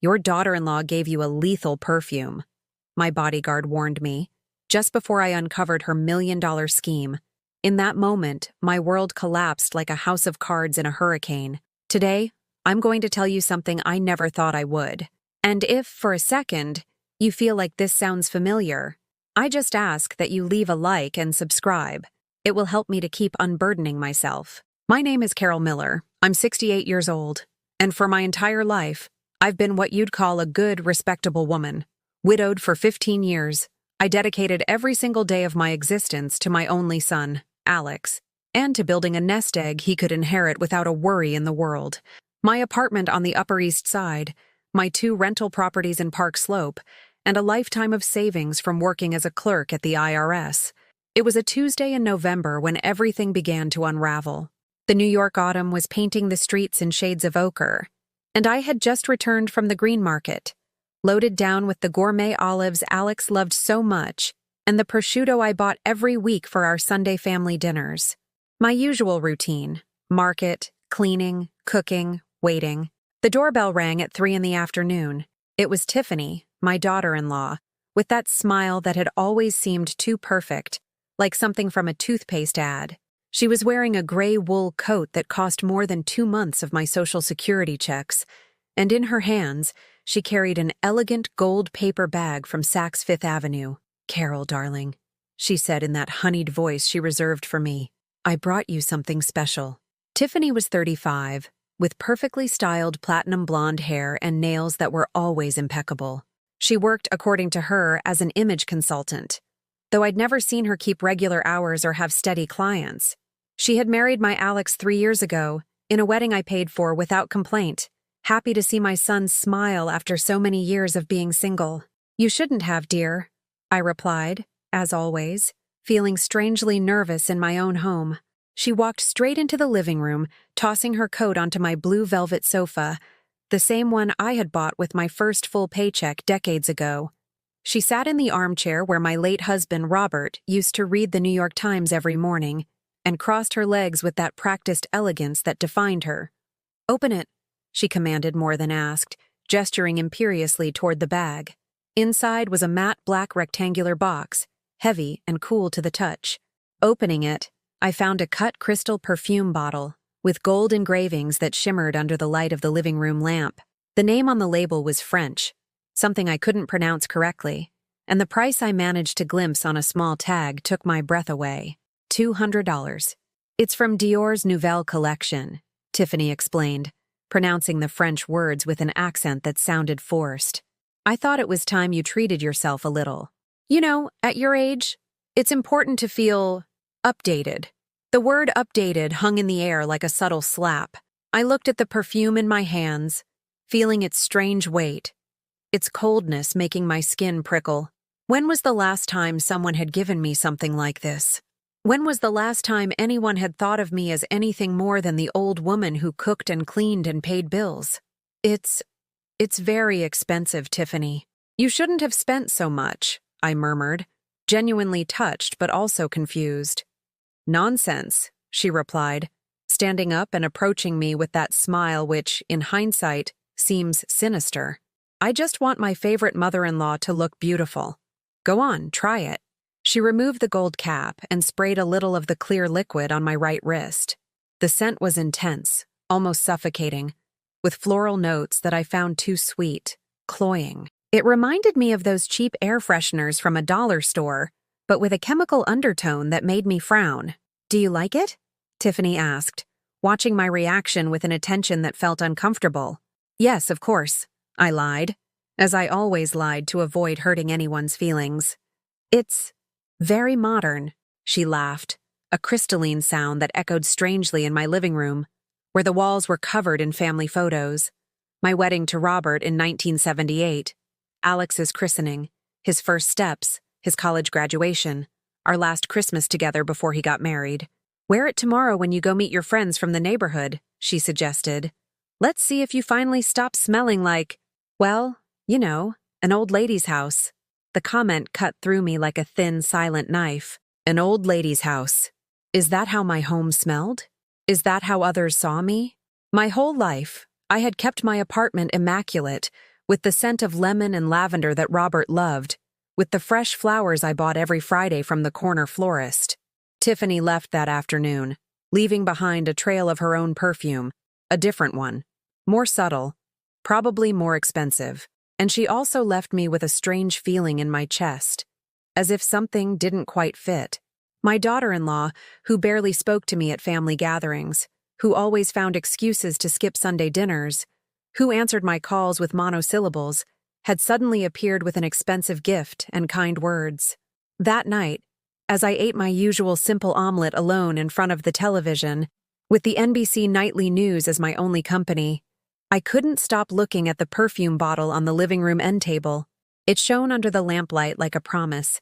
Your daughter-in-law gave you a lethal perfume, my bodyguard warned me, just before I uncovered her million-dollar scheme. In that moment, my world collapsed like a house of cards in a hurricane. Today, I'm going to tell you something I never thought I would. And if, for a second, you feel like this sounds familiar, I just ask that you leave a like and subscribe. It will help me to keep unburdening myself. My name is Carol Miller. I'm 68 years old. And for my entire life, I've been what you'd call a good, respectable woman. Widowed for 15 years, I dedicated every single day of my existence to my only son, Alex, and to building a nest egg he could inherit without a worry in the world. My apartment on the Upper East Side, my 2 rental properties in Park Slope, and a lifetime of savings from working as a clerk at the IRS. It was a Tuesday in November when everything began to unravel. The New York autumn was painting the streets in shades of ochre, and I had just returned from the green market, loaded down with the gourmet olives Alex loved so much, and the prosciutto I bought every week for our Sunday family dinners. My usual routine: market, cleaning, cooking, waiting. The doorbell rang at 3 in the afternoon. It was Tiffany, my daughter-in-law, with that smile that had always seemed too perfect, like something from a toothpaste ad. She was wearing a gray wool coat that cost more than 2 months of my Social Security checks, and in her hands, she carried an elegant gold paper bag from Saks Fifth Avenue. "Carol, darling," she said in that honeyed voice she reserved for me, "I brought you something special." Tiffany was 35, with perfectly styled platinum blonde hair and nails that were always impeccable. She worked, according to her, as an image consultant, though I'd never seen her keep regular hours or have steady clients. She had married my Alex 3 years ago, in a wedding I paid for without complaint, happy to see my son smile after so many years of being single. "You shouldn't have, dear," I replied, as always, feeling strangely nervous in my own home. She walked straight into the living room, tossing her coat onto my blue velvet sofa, the same one I had bought with my first full paycheck decades ago. She sat in the armchair where my late husband, Robert, used to read the New York Times every morning, and crossed her legs with that practiced elegance that defined her. "Open it," she commanded more than asked, gesturing imperiously toward the bag. Inside was a matte black rectangular box, heavy and cool to the touch. Opening it, I found a cut crystal perfume bottle with gold engravings that shimmered under the light of the living room lamp. The name on the label was French, something I couldn't pronounce correctly, and the price I managed to glimpse on a small tag took my breath away. $200. "It's from Dior's Nouvelle Collection," Tiffany explained, pronouncing the French words with an accent that sounded forced. "I thought it was time you treated yourself a little. You know, at your age, it's important to feel updated." The word updated hung in the air like a subtle slap. I looked at the perfume in my hands, feeling its strange weight, its coldness making my skin prickle. When was the last time someone had given me something like this? When was the last time anyone had thought of me as anything more than the old woman who cooked and cleaned and paid bills? It's very expensive, Tiffany." "You shouldn't have spent so much," I murmured, genuinely touched but also confused. "Nonsense," she replied, standing up and approaching me with that smile which, in hindsight, seems sinister. "I just want my favorite mother-in-law to look beautiful. Go on, try it." She removed the gold cap and sprayed a little of the clear liquid on my right wrist. The scent was intense, almost suffocating, with floral notes that I found too sweet, cloying. It reminded me of those cheap air fresheners from a dollar store, but with a chemical undertone that made me frown. "Do you like it?" Tiffany asked, watching my reaction with an attention that felt uncomfortable. "Yes, of course," I lied, as I always lied to avoid hurting anyone's feelings. "It's very modern," she laughed, a crystalline sound that echoed strangely in my living room, where the walls were covered in family photos. My wedding to Robert in 1978, Alex's christening, his first steps, his college graduation, our last Christmas together before he got married. "Wear it tomorrow when you go meet your friends from the neighborhood," she suggested. "Let's see if you finally stop smelling like, well, you know, an old lady's house." The comment cut through me like a thin, silent knife. An old lady's house. Is that how my home smelled? Is that how others saw me? My whole life, I had kept my apartment immaculate, with the scent of lemon and lavender that Robert loved, with the fresh flowers I bought every Friday from the corner florist. Tiffany left that afternoon, leaving behind a trail of her own perfume, a different one, more subtle, probably more expensive, and she also left me with a strange feeling in my chest, as if something didn't quite fit. My daughter-in-law, who barely spoke to me at family gatherings, who always found excuses to skip Sunday dinners, who answered my calls with monosyllables, had suddenly appeared with an expensive gift and kind words. That night, as I ate my usual simple omelet alone in front of the television, with the NBC nightly news as my only company, I couldn't stop looking at the perfume bottle on the living room end table. It shone under the lamplight like a promise,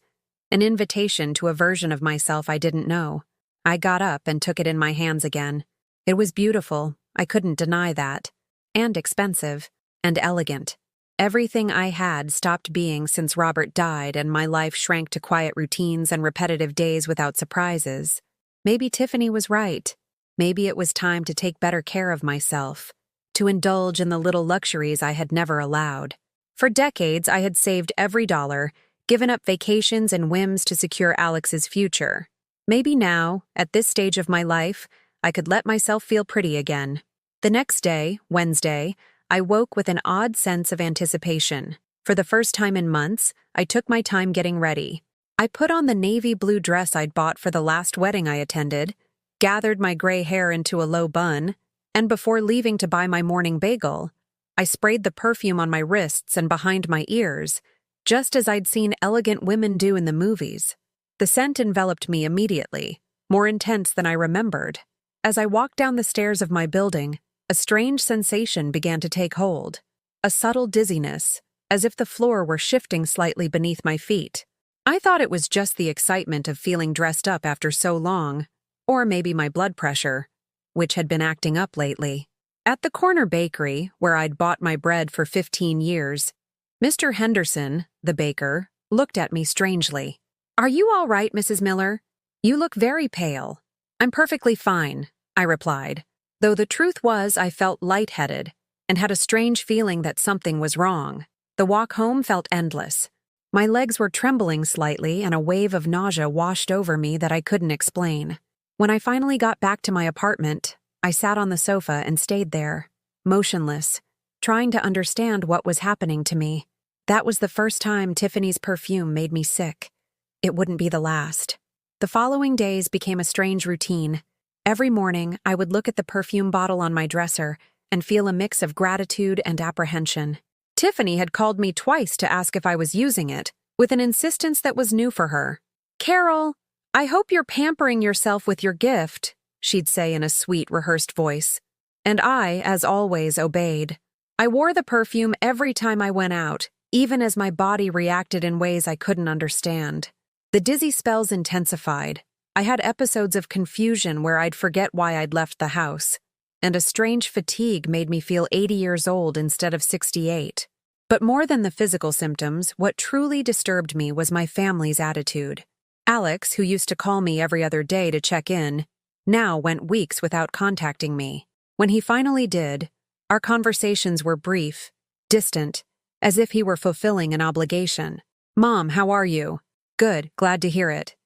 an invitation to a version of myself I didn't know. I got up and took it in my hands again. It was beautiful, I couldn't deny that, and expensive, and elegant. Everything I had stopped being since Robert died and my life shrank to quiet routines and repetitive days without surprises. Maybe Tiffany was right. Maybe it was time to take better care of myself, to indulge in the little luxuries I had never allowed. For decades, I had saved every dollar, given up vacations and whims to secure Alex's future. Maybe now, at this stage of my life, I could let myself feel pretty again. The next day, Wednesday, I woke with an odd sense of anticipation. For the first time in months, I took my time getting ready. I put on the navy blue dress I'd bought for the last wedding I attended, gathered my gray hair into a low bun, and before leaving to buy my morning bagel, I sprayed the perfume on my wrists and behind my ears, just as I'd seen elegant women do in the movies. The scent enveloped me immediately, more intense than I remembered. As I walked down the stairs of my building, a strange sensation began to take hold, a subtle dizziness, as if the floor were shifting slightly beneath my feet. I thought it was just the excitement of feeling dressed up after so long, or maybe my blood pressure, which had been acting up lately. At the corner bakery, where I'd bought my bread for 15 years, Mr. Henderson, the baker, looked at me strangely. "Are you all right, Mrs. Miller? You look very pale." "I'm perfectly fine," I replied, though the truth was I felt lightheaded and had a strange feeling that something was wrong. The walk home felt endless. My legs were trembling slightly and a wave of nausea washed over me that I couldn't explain. When I finally got back to my apartment, I sat on the sofa and stayed there, motionless, trying to understand what was happening to me. That was the first time Tiffany's perfume made me sick. It wouldn't be the last. The following days became a strange routine. Every morning, I would look at the perfume bottle on my dresser and feel a mix of gratitude and apprehension. Tiffany had called me twice to ask if I was using it, with an insistence that was new for her. "Carol, I hope you're pampering yourself with your gift," she'd say in a sweet, rehearsed voice. And I, as always, obeyed. I wore the perfume every time I went out, even as my body reacted in ways I couldn't understand. The dizzy spells intensified. I had episodes of confusion where I'd forget why I'd left the house, and a strange fatigue made me feel 80 years old instead of 68. But more than the physical symptoms, what truly disturbed me was my family's attitude. Alex, who used to call me every other day to check in, now went weeks without contacting me. When he finally did, our conversations were brief, distant, as if he were fulfilling an obligation. "Mom, how are you?" "Good, glad to hear it."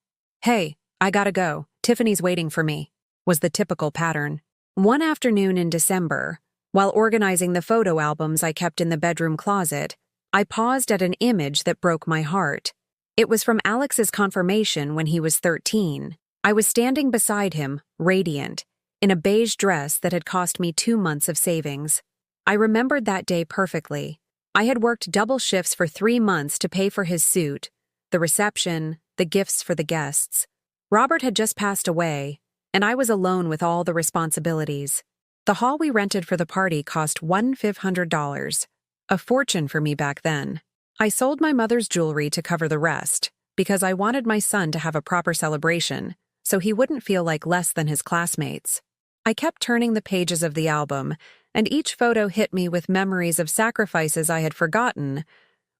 "Hey, I gotta go. Tiffany's waiting for me," was the typical pattern. One afternoon in December, while organizing the photo albums I kept in the bedroom closet, I paused at an image that broke my heart. It was from Alex's confirmation when he was 13. I was standing beside him, radiant, in a beige dress that had cost me 2 months of savings. I remembered that day perfectly. I had worked double shifts for 3 months to pay for his suit, the reception, the gifts for the guests. Robert had just passed away, and I was alone with all the responsibilities. The hall we rented for the party cost $1,500, a fortune for me back then. I sold my mother's jewelry to cover the rest, because I wanted my son to have a proper celebration, so he wouldn't feel like less than his classmates. I kept turning the pages of the album, and each photo hit me with memories of sacrifices I had forgotten,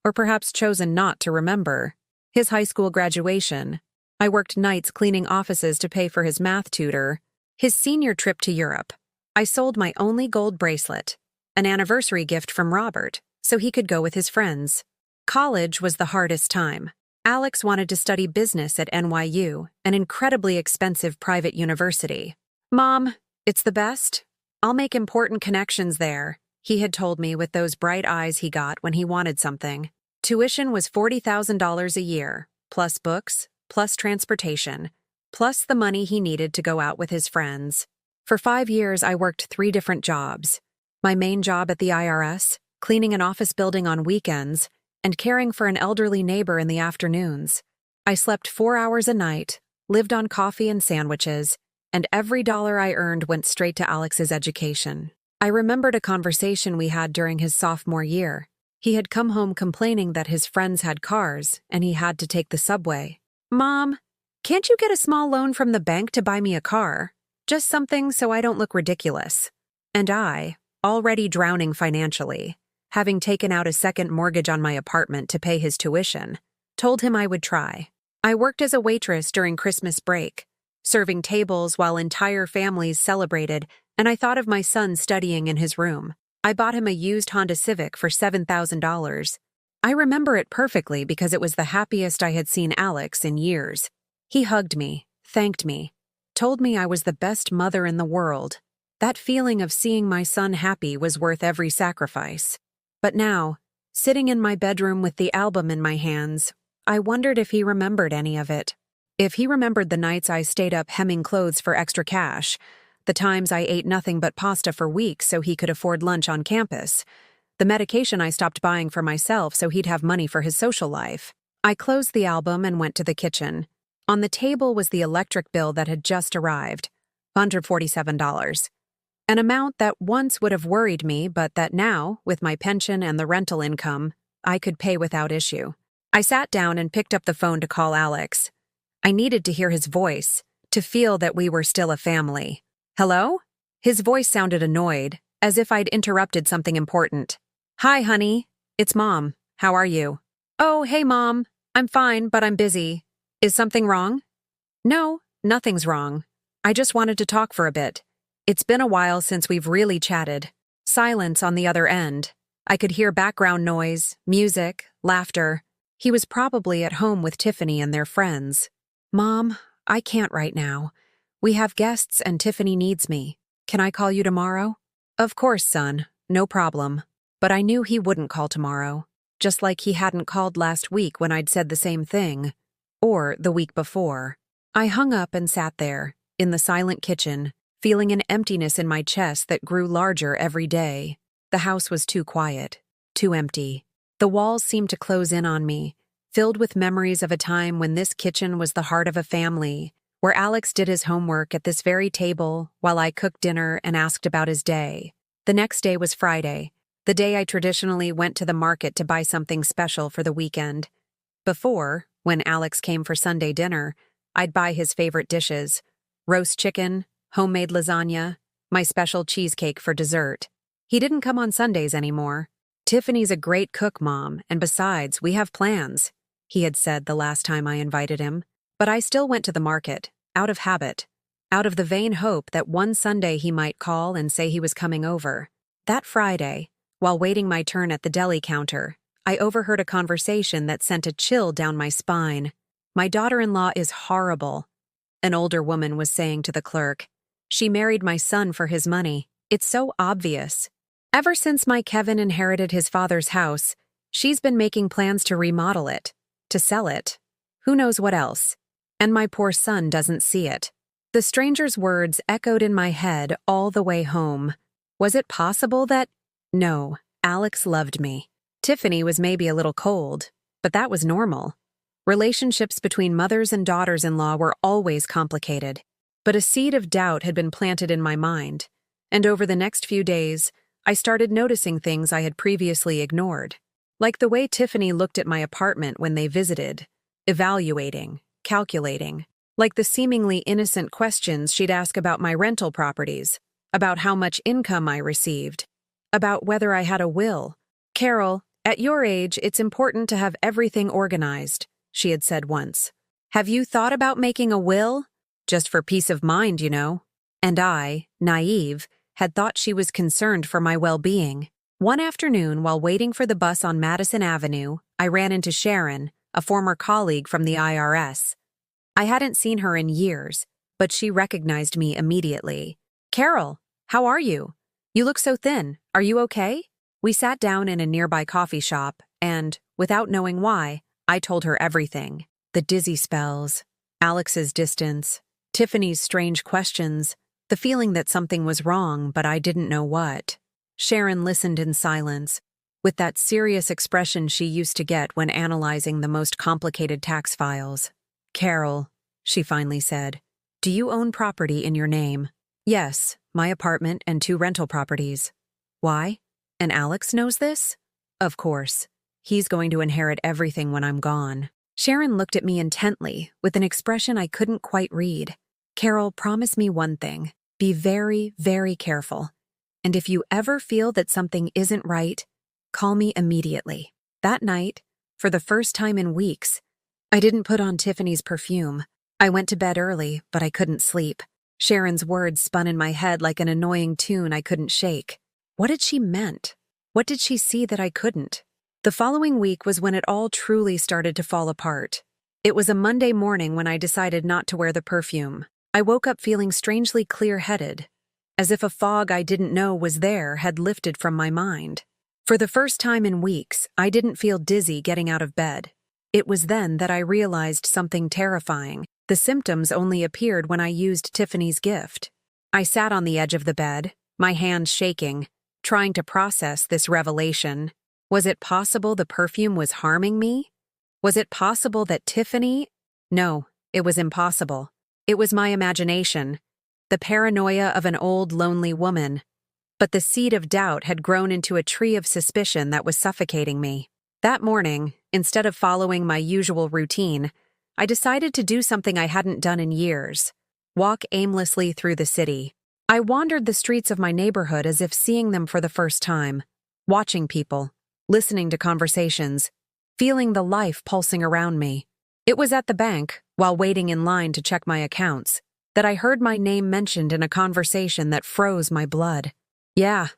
or perhaps chosen not to remember. His high school graduation. I worked nights cleaning offices to pay for his math tutor. His senior trip to Europe. I sold my only gold bracelet, an anniversary gift from Robert, so he could go with his friends. College was the hardest time. Alex wanted to study business at NYU, an incredibly expensive private university. "Mom, it's the best. I'll make important connections there," he had told me with those bright eyes he got when he wanted something. Tuition was $40,000 a year, plus books, plus transportation, plus the money he needed to go out with his friends. For 5 years, I worked 3 different jobs. My main job at the IRS, cleaning an office building on weekends, and caring for an elderly neighbor in the afternoons. I slept 4 hours a night, lived on coffee and sandwiches, and every dollar I earned went straight to Alex's education. I remembered a conversation we had during his sophomore year. He had come home complaining that his friends had cars and he had to take the subway. "Mom, can't you get a small loan from the bank to buy me a car? Just something so I don't look ridiculous." And I, already drowning financially, having taken out a second mortgage on my apartment to pay his tuition, told him I would try. I worked as a waitress during Christmas break, serving tables while entire families celebrated, and I thought of my son studying in his room. I bought him a used Honda Civic for $7,000. I remember it perfectly because it was the happiest I had seen Alex in years. He hugged me, thanked me, told me I was the best mother in the world. That feeling of seeing my son happy was worth every sacrifice. But now, sitting in my bedroom with the album in my hands, I wondered if he remembered any of it. If he remembered the nights I stayed up hemming clothes for extra cash, the times I ate nothing but pasta for weeks so he could afford lunch on campus, the medication I stopped buying for myself so he'd have money for his social life. I closed the album and went to the kitchen. On the table was the electric bill that had just arrived, $147. An amount that once would have worried me, but that now, with my pension and the rental income, I could pay without issue. I sat down and picked up the phone to call Alex. I needed to hear his voice, to feel that we were still a family. "Hello?" His voice sounded annoyed, as if I'd interrupted something important. "Hi, honey. It's Mom. How are you?" "Oh, hey, Mom. I'm fine, but I'm busy. Is something wrong?" "No, nothing's wrong. I just wanted to talk for a bit. It's been a while since we've really chatted." Silence on the other end. I could hear background noise, music, laughter. He was probably at home with Tiffany and their friends. "Mom, I can't right now. We have guests and Tiffany needs me. Can I call you tomorrow?" "Of course, son. No problem." But I knew he wouldn't call tomorrow, just like he hadn't called last week when I'd said the same thing. Or the week before. I hung up and sat there, in the silent kitchen, feeling an emptiness in my chest that grew larger every day. The house was too quiet, too empty. The walls seemed to close in on me, filled with memories of a time when this kitchen was the heart of a family, where Alex did his homework at this very table while I cooked dinner and asked about his day. The next day was Friday, the day I traditionally went to the market to buy something special for the weekend. Before, when Alex came for Sunday dinner, I'd buy his favorite dishes: roast chicken, homemade lasagna, my special cheesecake for dessert. He didn't come on Sundays anymore. "Tiffany's a great cook, Mom, and besides, we have plans," he had said the last time I invited him. But I still went to the market, out of habit, out of the vain hope that one Sunday he might call and say he was coming over. That Friday, while waiting my turn at the deli counter, I overheard a conversation that sent a chill down my spine. "My daughter-in-law is horrible," an older woman was saying to the clerk. "She married my son for his money. It's so obvious. Ever since my Kevin inherited his father's house, she's been making plans to remodel it, to sell it. Who knows what else? And my poor son doesn't see it." The stranger's words echoed in my head all the way home. Was it possible that— No, Alex loved me. Tiffany was maybe a little cold, but that was normal. Relationships between mothers and daughters-in-law were always complicated. But a seed of doubt had been planted in my mind, and over the next few days, I started noticing things I had previously ignored. Like the way Tiffany looked at my apartment when they visited, evaluating, calculating. Like the seemingly innocent questions she'd ask about my rental properties, about how much income I received, about whether I had a will. "Carol, at your age, it's important to have everything organized," she had said once. "Have you thought about making a will? Just for peace of mind, you know." And I, naive, had thought she was concerned for my well-being. One afternoon, while waiting for the bus on Madison Avenue, I ran into Sharon, a former colleague from the IRS. I hadn't seen her in years, but she recognized me immediately. "Carol, how are you? You look so thin. Are you okay?" We sat down in a nearby coffee shop, and, without knowing why, I told her everything. The dizzy spells, Alex's distance, Tiffany's strange questions, the feeling that something was wrong, but I didn't know what. Sharon listened in silence, with that serious expression she used to get when analyzing the most complicated tax files. "Carol," she finally said, "do you own property in your name?" "Yes, my apartment and 2 rental properties." "Why? And Alex knows this?" "Of course. He's going to inherit everything when I'm gone." Sharon looked at me intently, with an expression I couldn't quite read. "Carol, promise me one thing. Be very, very careful. And if you ever feel that something isn't right, call me immediately." That night, for the first time in weeks, I didn't put on Tiffany's perfume. I went to bed early, but I couldn't sleep. Sharon's words spun in my head like an annoying tune I couldn't shake. What had she meant? What did she see that I couldn't? The following week was when it all truly started to fall apart. It was a Monday morning when I decided not to wear the perfume. I woke up feeling strangely clear-headed, as if a fog I didn't know was there had lifted from my mind. For the first time in weeks, I didn't feel dizzy getting out of bed. It was then that I realized something terrifying. The symptoms only appeared when I used Tiffany's gift. I sat on the edge of the bed, my hands shaking, trying to process this revelation. Was it possible the perfume was harming me? Was it possible that Tiffany— No, it was impossible. It was my imagination, the paranoia of an old, lonely woman. But the seed of doubt had grown into a tree of suspicion that was suffocating me. That morning, instead of following my usual routine, I decided to do something I hadn't done in years: walk aimlessly through the city. I wandered the streets of my neighborhood as if seeing them for the first time, watching people, listening to conversations, feeling the life pulsing around me. It was at the bank, while waiting in line to check my accounts, that I heard my name mentioned in a conversation that froze my blood. "Yeah,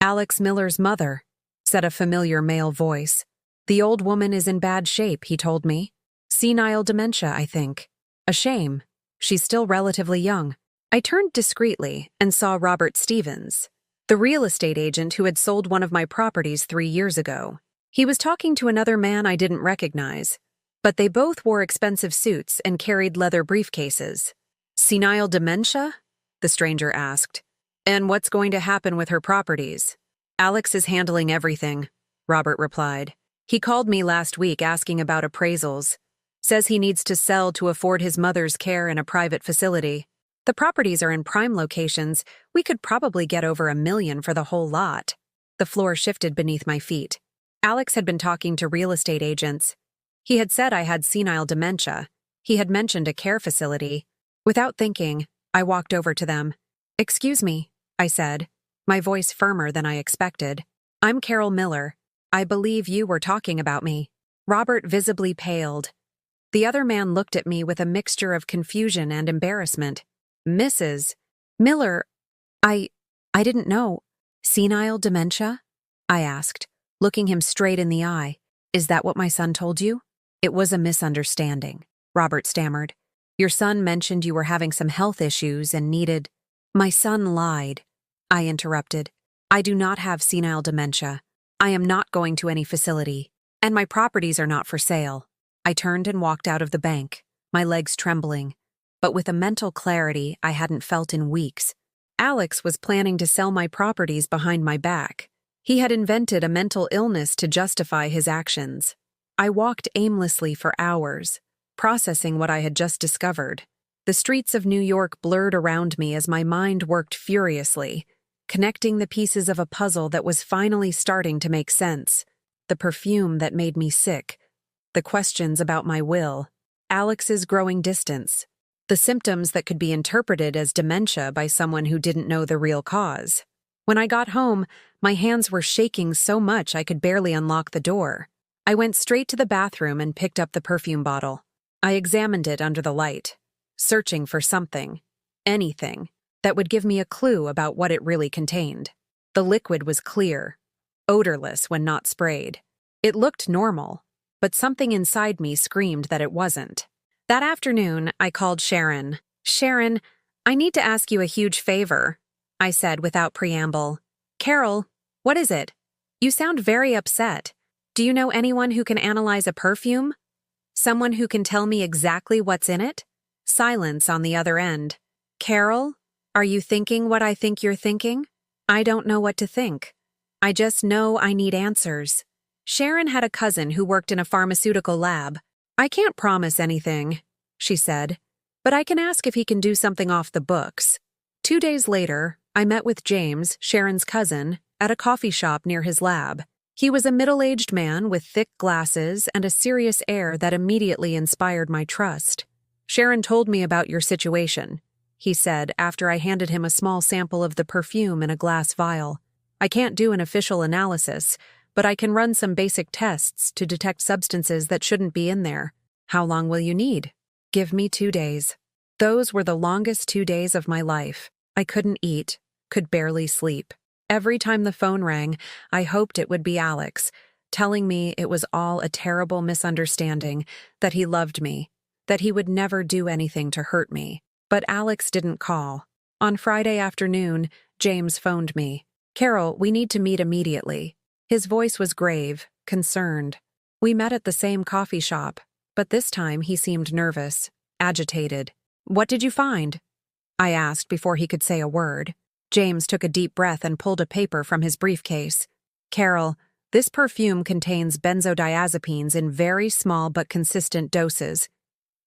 Alex Miller's mother," said a familiar male voice. "The old woman is in bad shape," he told me. "Senile dementia, I think. A shame. She's still relatively young." I turned discreetly and saw Robert Stevens, the real estate agent who had sold one of my properties 3 years ago. He was talking to another man I didn't recognize, but they both wore expensive suits and carried leather briefcases. "Senile dementia?" the stranger asked. "And what's going to happen with her properties?" "Alex is handling everything," Robert replied. "He called me last week asking about appraisals. Says he needs to sell to afford his mother's care in a private facility. The properties are in prime locations. We could probably get over $1 million for the whole lot." The floor shifted beneath my feet. Alex had been talking to real estate agents. He had said I had senile dementia. He had mentioned a care facility. Without thinking, I walked over to them. "Excuse me," I said, my voice firmer than I expected. "I'm Carol Miller. I believe you were talking about me." Robert visibly paled. The other man looked at me with a mixture of confusion and embarrassment. "Mrs. Miller, I didn't know." "Senile dementia?" I asked, looking him straight in the eye. "Is that what my son told you?" "It was a misunderstanding," Robert stammered. "Your son mentioned you were having some health issues and needed—" "My son lied," I interrupted. "I do not have senile dementia. I am not going to any facility, and my properties are not for sale." I turned and walked out of the bank, my legs trembling, but with a mental clarity I hadn't felt in weeks. Alex was planning to sell my properties behind my back. He had invented a mental illness to justify his actions. I walked aimlessly for hours, processing what I had just discovered. The streets of New York blurred around me as my mind worked furiously, connecting the pieces of a puzzle that was finally starting to make sense. The perfume that made me sick, the questions about my will, Alex's growing distance, the symptoms that could be interpreted as dementia by someone who didn't know the real cause. When I got home, my hands were shaking so much I could barely unlock the door. I went straight to the bathroom and picked up the perfume bottle. I examined it under the light, searching for something, anything, that would give me a clue about what it really contained. The liquid was clear, odorless when not sprayed. It looked normal, but something inside me screamed that it wasn't. That afternoon, I called Sharon. "Sharon, I need to ask you a huge favor," I said without preamble. "Carol, what is it? You sound very upset. Do you know anyone who can analyze a perfume? Someone who can tell me exactly what's in it?" Silence on the other end. "Carol, are you thinking what I think you're thinking?" "I don't know what to think. I just know I need answers." Sharon had a cousin who worked in a pharmaceutical lab. "I can't promise anything," she said, "but I can ask if he can do something off the books." 2 days later, I met with James, Sharon's cousin, at a coffee shop near his lab. He was a middle-aged man with thick glasses and a serious air that immediately inspired my trust. "Sharon told me about your situation," he said after I handed him a small sample of the perfume in a glass vial. "I can't do an official analysis, but I can run some basic tests to detect substances that shouldn't be in there. How long will you need?" "Give me 2 days." Those were the longest 2 days of my life. I couldn't eat, could barely sleep. Every time the phone rang, I hoped it would be Alex, telling me it was all a terrible misunderstanding, that he loved me, that he would never do anything to hurt me. But Alex didn't call. On Friday afternoon, James phoned me. "Carol, we need to meet immediately." His voice was grave, concerned. We met at the same coffee shop, but this time he seemed nervous, agitated. "What did you find?" I asked before he could say a word. James took a deep breath and pulled a paper from his briefcase. "Carol, this perfume contains benzodiazepines in very small but consistent doses.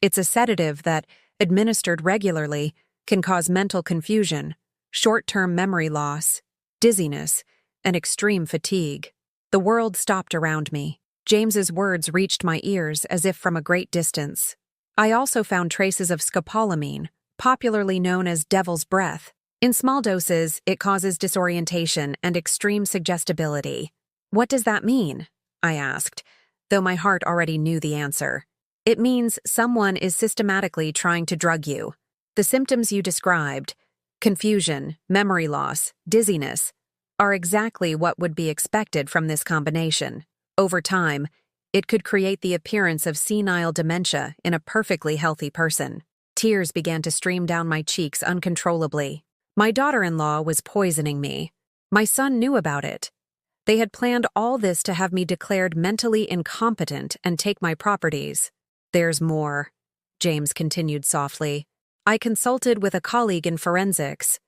It's a sedative that, administered regularly, can cause mental confusion, short-term memory loss, dizziness, and extreme fatigue." The world stopped around me. James's words reached my ears as if from a great distance. I also found traces of scopolamine, popularly known as devil's breath. In small doses, it causes disorientation and extreme suggestibility. "What does that mean?" I asked, though my heart already knew the answer. "It means someone is systematically trying to drug you. The symptoms you described, confusion, memory loss, dizziness, are exactly what would be expected from this combination. Over time, it could create the appearance of senile dementia in a perfectly healthy person." Tears began to stream down my cheeks uncontrollably. My daughter-in-law was poisoning me. My son knew about it. They had planned all this to have me declared mentally incompetent and take my properties. "There's more," James continued softly. "I consulted with a colleague in forensics.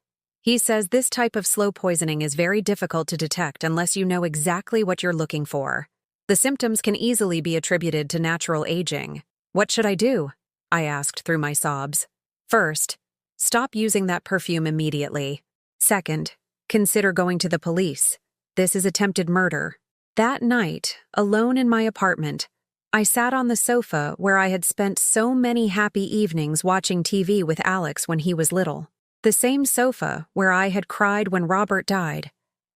He says this type of slow poisoning is very difficult to detect unless you know exactly what you're looking for. The symptoms can easily be attributed to natural aging." "What should I do?" I asked through my sobs. "First, stop using that perfume immediately. Second, consider going to the police. This is attempted murder." That night, alone in my apartment, I sat on the sofa where I had spent so many happy evenings watching TV with Alex when he was little. The same sofa where I had cried when Robert died,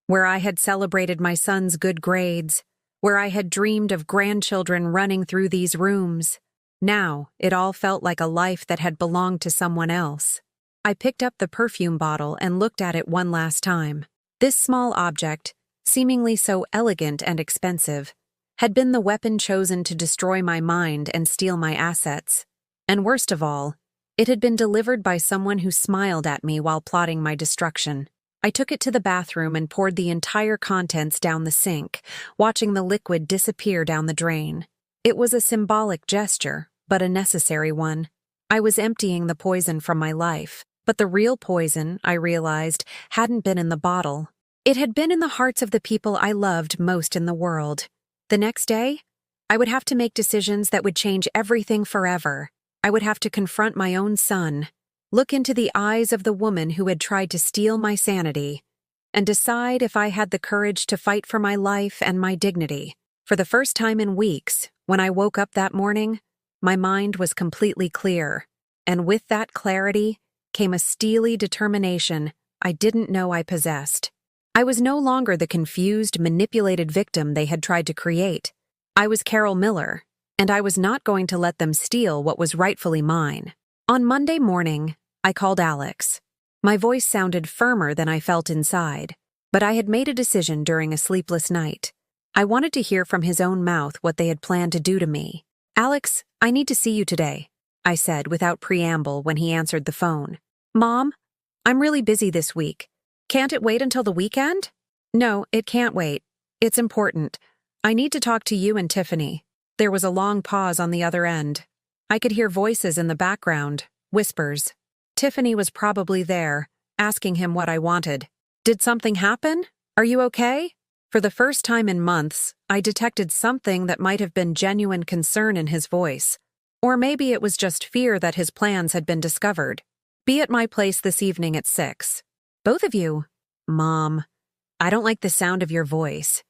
where I had celebrated my son's good grades, where I had dreamed of grandchildren running through these rooms. Now, it all felt like a life that had belonged to someone else. I picked up the perfume bottle and looked at it one last time. This small object, seemingly so elegant and expensive, had been the weapon chosen to destroy my mind and steal my assets. And worst of all, it had been delivered by someone who smiled at me while plotting my destruction. I took it to the bathroom and poured the entire contents down the sink, watching the liquid disappear down the drain. It was a symbolic gesture, but a necessary one. I was emptying the poison from my life, but the real poison, I realized, hadn't been in the bottle. It had been in the hearts of the people I loved most in the world. The next day, I would have to make decisions that would change everything forever. I would have to confront my own son, look into the eyes of the woman who had tried to steal my sanity, and decide if I had the courage to fight for my life and my dignity. For the first time in weeks, when I woke up that morning, my mind was completely clear, and with that clarity came a steely determination I didn't know I possessed. I was no longer the confused, manipulated victim they had tried to create. I was Carol Miller, and I was not going to let them steal what was rightfully mine. On Monday morning, I called Alex. My voice sounded firmer than I felt inside. But I had made a decision during a sleepless night. I wanted to hear from his own mouth what they had planned to do to me. "Alex, I need to see you today," I said without preamble when he answered the phone. "Mom, I'm really busy this week. Can't it wait until the weekend?" "No, it can't wait. It's important. I need to talk to you and Tiffany." There was a long pause on the other end. I could hear voices in the background, whispers. Tiffany was probably there, asking him what I wanted. "Did something happen? Are you okay?" For the first time in months, I detected something that might have been genuine concern in his voice. Or maybe it was just fear that his plans had been discovered. "Be at my place this evening at 6. "Both of you?" "Mom, I don't like the sound of your voice.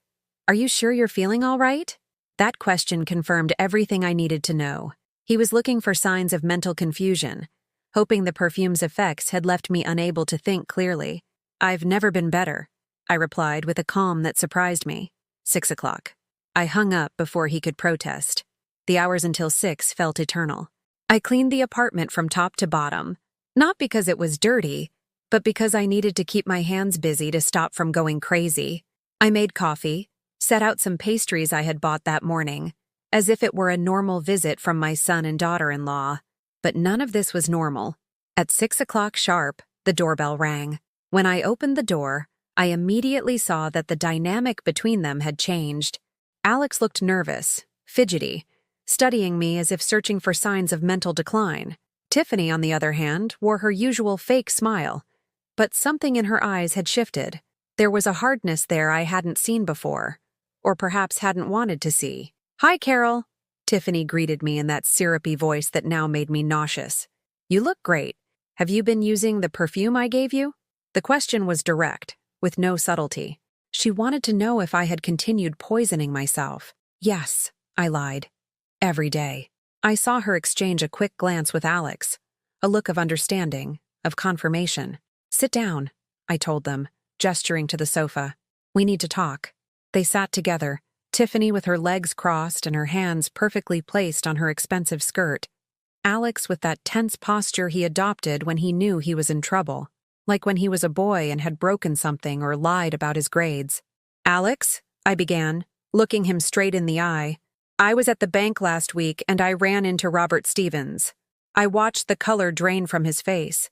Are you sure you're feeling all right?" That question confirmed everything I needed to know. He was looking for signs of mental confusion, hoping the perfume's effects had left me unable to think clearly. "I've never been better," I replied with a calm that surprised me. 6 o'clock. I hung up before he could protest. The hours until 6 felt eternal. I cleaned the apartment from top to bottom, not because it was dirty, but because I needed to keep my hands busy to stop from going crazy. I made coffee, set out some pastries I had bought that morning, as if it were a normal visit from my son and daughter-in-law. But none of this was normal. At 6 o'clock sharp, the doorbell rang. When I opened the door, I immediately saw that the dynamic between them had changed. Alex looked nervous, fidgety, studying me as if searching for signs of mental decline. Tiffany, on the other hand, wore her usual fake smile, but something in her eyes had shifted. There was a hardness there I hadn't seen before, or perhaps hadn't wanted to see. "Hi, Carol," Tiffany greeted me in that syrupy voice that now made me nauseous. "You look great. Have you been using the perfume I gave you?" The question was direct, with no subtlety. She wanted to know if I had continued poisoning myself. "Yes," I lied. "Every day." I saw her exchange a quick glance with Alex, a look of understanding, of confirmation. "Sit down," I told them, gesturing to the sofa. "We need to talk." They sat together, Tiffany with her legs crossed and her hands perfectly placed on her expensive skirt. Alex with that tense posture he adopted when he knew he was in trouble, like when he was a boy and had broken something or lied about his grades. "Alex," I began, looking him straight in the eye, "I was at the bank last week and I ran into Robert Stevens." I watched the color drain from his face.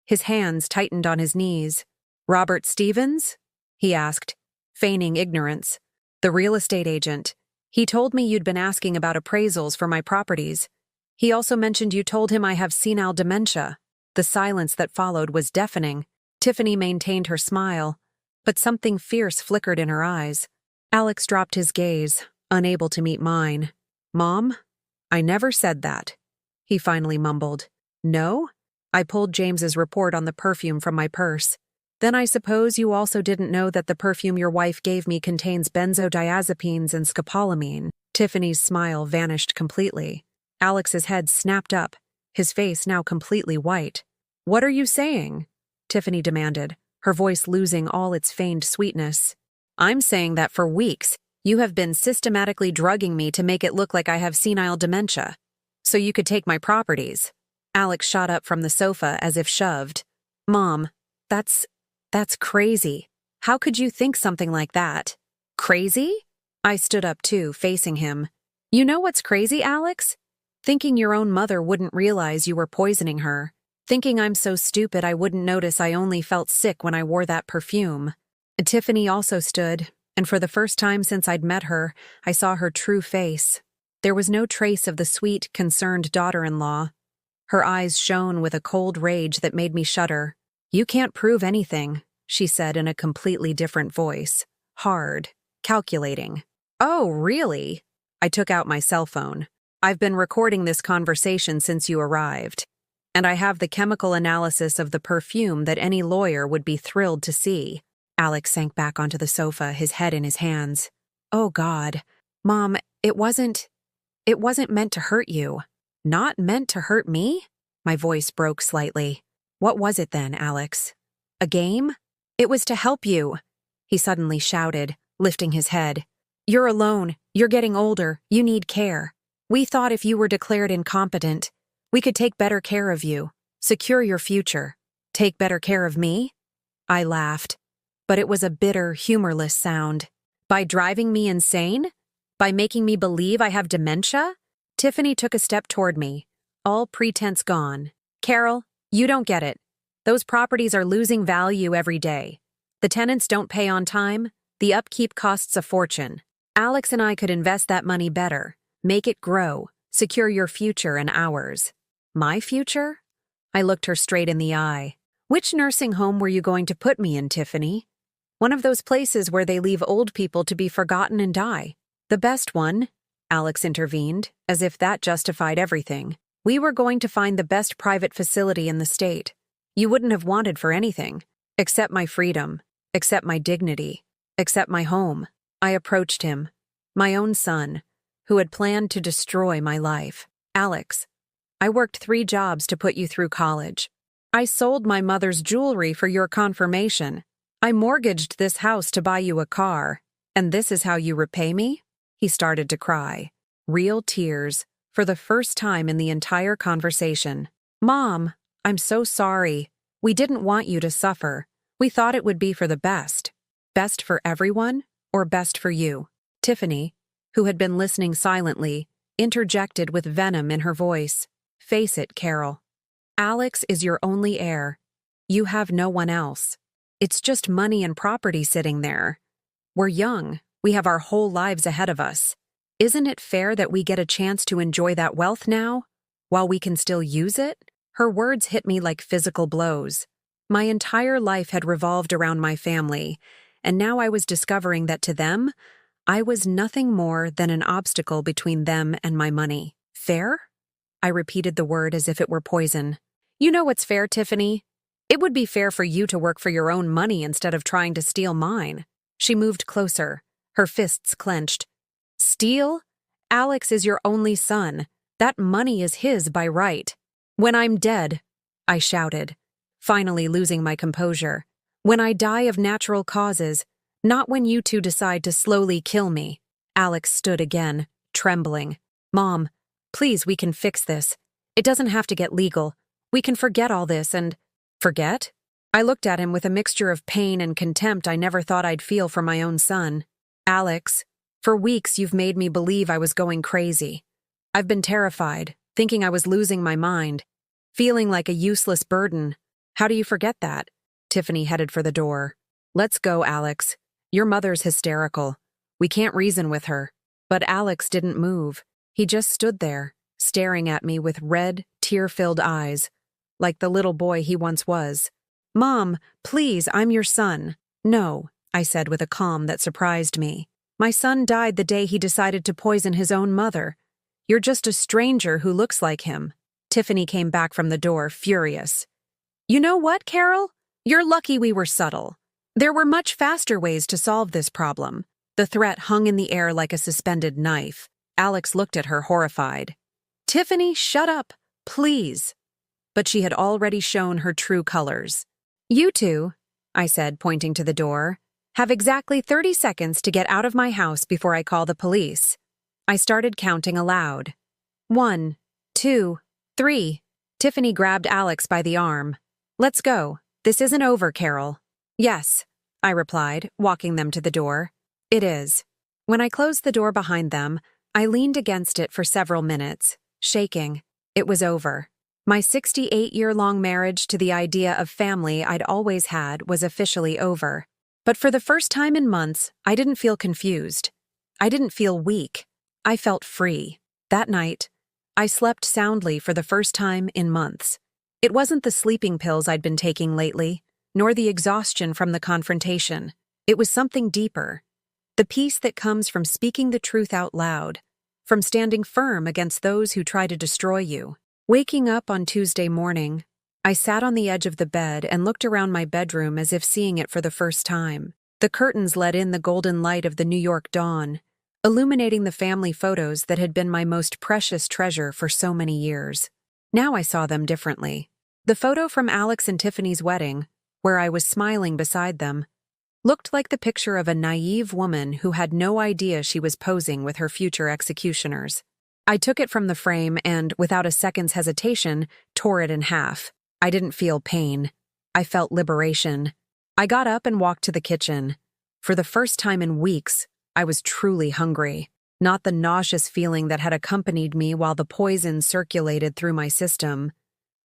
His hands tightened on his knees. "Robert Stevens?" he asked, feigning ignorance. "The real estate agent. He told me you'd been asking about appraisals for my properties. He also mentioned you told him I have senile dementia." The silence that followed was deafening. Tiffany maintained her smile, but something fierce flickered in her eyes. Alex dropped his gaze, unable to meet mine. "Mom, I never said that," he finally mumbled. "No?" I pulled James's report on the perfume from my purse. "Then I suppose you also didn't know that the perfume your wife gave me contains benzodiazepines and scopolamine." Tiffany's smile vanished completely. Alex's head snapped up, his face now completely white. "What are you saying?" Tiffany demanded, her voice losing all its feigned sweetness. "I'm saying that for weeks, you have been systematically drugging me to make it look like I have senile dementia, so you could take my properties." Alex shot up from the sofa as if shoved. "Mom, that's crazy. How could you think something like that?" "Crazy?" I stood up too, facing him. "You know what's crazy, Alex? Thinking your own mother wouldn't realize you were poisoning her. Thinking I'm so stupid I wouldn't notice I only felt sick when I wore that perfume." Tiffany also stood, and for the first time since I'd met her, I saw her true face. There was no trace of the sweet, concerned daughter-in-law. Her eyes shone with a cold rage that made me shudder. "You can't prove anything," she said in a completely different voice. Hard, calculating. "Oh, really?" I took out my cell phone. "I've been recording this conversation since you arrived, and I have the chemical analysis of the perfume that any lawyer would be thrilled to see." Alex sank back onto the sofa, his head in his hands. "Oh, God. Mom, it wasn't meant to hurt you." "Not meant to hurt me?" My voice broke slightly. "What was it then, Alex? A game?" "It was to help you," he suddenly shouted, lifting his head. "You're alone. You're getting older. You need care. We thought if you were declared incompetent, we could take better care of you, secure your future." "Take better care of me?" I laughed. but it was a bitter, humorless sound. By driving me insane? By making me believe I have dementia? Tiffany took a step toward me, all pretense gone. Carol, you don't get it. Those properties are losing value every day. The tenants don't pay on time. The upkeep costs a fortune. Alex and I could invest that money better, make it grow, secure your future and ours. My future? I looked her straight in the eye. Which nursing home were you going to put me in, Tiffany? One of those places where they leave old people to be forgotten and die. The best one, Alex intervened, as if that justified everything. We were going to find the best private facility in the state. You wouldn't have wanted for anything, except my freedom, except my dignity, except my home. I approached him, my own son, who had planned to destroy my life. Alex, I worked 3 jobs to put you through college. I sold my mother's jewelry for your confirmation. I mortgaged this house to buy you a car, and this is how you repay me? He started to cry. Real tears, for the first time in the entire conversation. Mom, I'm so sorry. We didn't want you to suffer. We thought it would be for the best. Best for everyone, or best for you? Tiffany, who had been listening silently, interjected with venom in her voice. Face it, Carol. Alex is your only heir. You have no one else. It's just money and property sitting there. We're young. We have our whole lives ahead of us. Isn't it fair that we get a chance to enjoy that wealth now, while we can still use it? Her words hit me like physical blows. My entire life had revolved around my family, and now I was discovering that to them, I was nothing more than an obstacle between them and my money. Fair? I repeated the word as if it were poison. You know what's fair, Tiffany? It would be fair for you to work for your own money instead of trying to steal mine. She moved closer, her fists clenched. Steal? Alex is your only son. That money is his by right. When I'm dead, I shouted, finally losing my composure. When I die of natural causes, not when you two decide to slowly kill me. Alex stood again, trembling. Mom, please, we can fix this. It doesn't have to get legal. We can forget all this and... Forget? I looked at him with a mixture of pain and contempt I never thought I'd feel for my own son. Alex, for weeks you've made me believe I was going crazy. I've been terrified, thinking I was losing my mind, feeling like a useless burden. How do you forget that? Tiffany headed for the door. Let's go, Alex. Your mother's hysterical. We can't reason with her. But Alex didn't move. He just stood there, staring at me with red, tear-filled eyes, like the little boy he once was. Mom, please, I'm your son. No, I said with a calm that surprised me. My son died the day he decided to poison his own mother. You're just a stranger who looks like him. Tiffany came back from the door, furious. You know what, Carol? You're lucky we were subtle. There were much faster ways to solve this problem. The threat hung in the air like a suspended knife. Alex looked at her horrified. Tiffany, shut up, please. But she had already shown her true colors. You two, I said, pointing to the door, have exactly 30 seconds to get out of my house before I call the police. I started counting aloud. 1, 2, 3. Tiffany grabbed Alex by the arm. Let's go. This isn't over, Carol. Yes, I replied, walking them to the door. It is. When I closed the door behind them, I leaned against it for several minutes, shaking. It was over. My 68-year-long marriage to the idea of family I'd always had was officially over. But for the first time in months, I didn't feel confused. I didn't feel weak. I felt free. That night, I slept soundly for the first time in months. It wasn't the sleeping pills I'd been taking lately, nor the exhaustion from the confrontation. It was something deeper. The peace that comes from speaking the truth out loud, from standing firm against those who try to destroy you. Waking up on Tuesday morning, I sat on the edge of the bed and looked around my bedroom as if seeing it for the first time. The curtains let in the golden light of the New York dawn, illuminating the family photos that had been my most precious treasure for so many years. Now I saw them differently. The photo from Alex and Tiffany's wedding, where I was smiling beside them, looked like the picture of a naive woman who had no idea she was posing with her future executioners. I took it from the frame and, without a second's hesitation, tore it in half. I didn't feel pain. I felt liberation. I got up and walked to the kitchen. For the first time in weeks, I was truly hungry. Not the nauseous feeling that had accompanied me while the poison circulated through my system,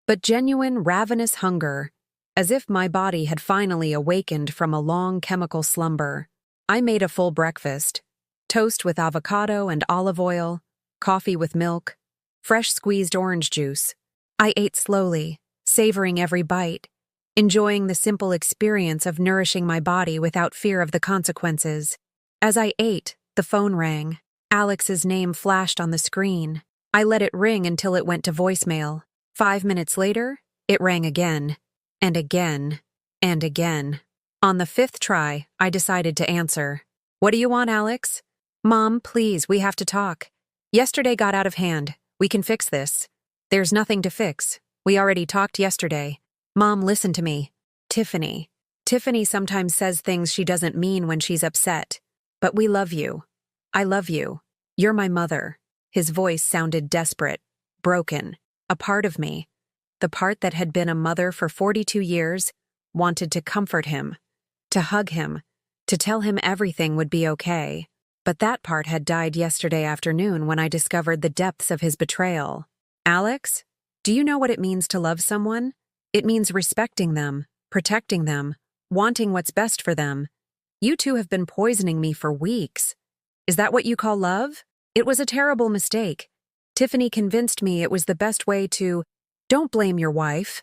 but genuine ravenous hunger, as if my body had finally awakened from a long chemical slumber. I made a full breakfast: toast with avocado and olive oil, coffee with milk, fresh squeezed orange juice. I ate slowly, savoring every bite, enjoying the simple experience of nourishing my body without fear of the consequences. As I ate, the phone rang. Alex's name flashed on the screen. I let it ring until it went to voicemail. 5 minutes later, it rang again, and again, and again. On the 5th try, I decided to answer. "What do you want, Alex?" "Mom, please, we have to talk. Yesterday got out of hand. We can fix this." "There's nothing to fix. We already talked yesterday." "Mom, listen to me." "Tiffany. Tiffany sometimes says things she doesn't mean when she's upset. But we love you. I love you. You're my mother." His voice sounded desperate, broken. A part of me, the part that had been a mother for 42 years, wanted to comfort him, to hug him, to tell him everything would be okay. But that part had died yesterday afternoon when I discovered the depths of his betrayal. "Alex, do you know what it means to love someone? It means respecting them, protecting them, wanting what's best for them. You two have been poisoning me for weeks. Is that what you call love? It was a terrible mistake. Tiffany convinced me it was the best way to—" "Don't blame your wife."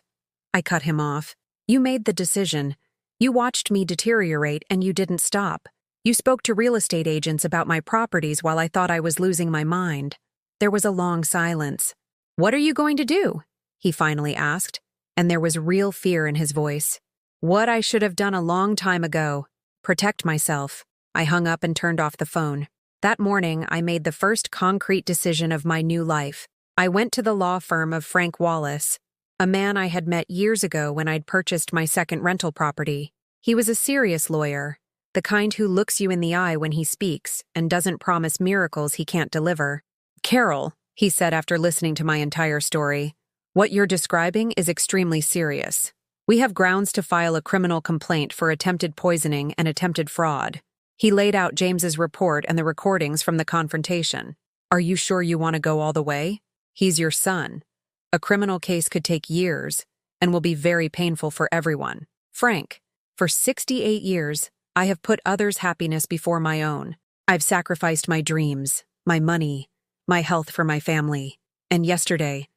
I cut him off. "You made the decision. You watched me deteriorate and you didn't stop. You spoke to real estate agents about my properties while I thought I was losing my mind." There was a long silence. "What are you going to do?" he finally asked, and there was real fear in his voice. "What I should have done a long time ago. Protect myself." I hung up and turned off the phone. That morning, I made the first concrete decision of my new life. I went to the law firm of Frank Wallace, a man I had met years ago when I'd purchased my second rental property. He was a serious lawyer, the kind who looks you in the eye when he speaks and doesn't promise miracles he can't deliver. "Carol," he said after listening to my entire story, "what you're describing is extremely serious. We have grounds to file a criminal complaint for attempted poisoning and attempted fraud." He laid out James's report and the recordings from the confrontation. "Are you sure you want to go all the way? He's your son. A criminal case could take years and will be very painful for everyone. Frank, for 68 years, I have put others' happiness before my own. I've sacrificed my dreams, my money, my health for my family. And yesterday,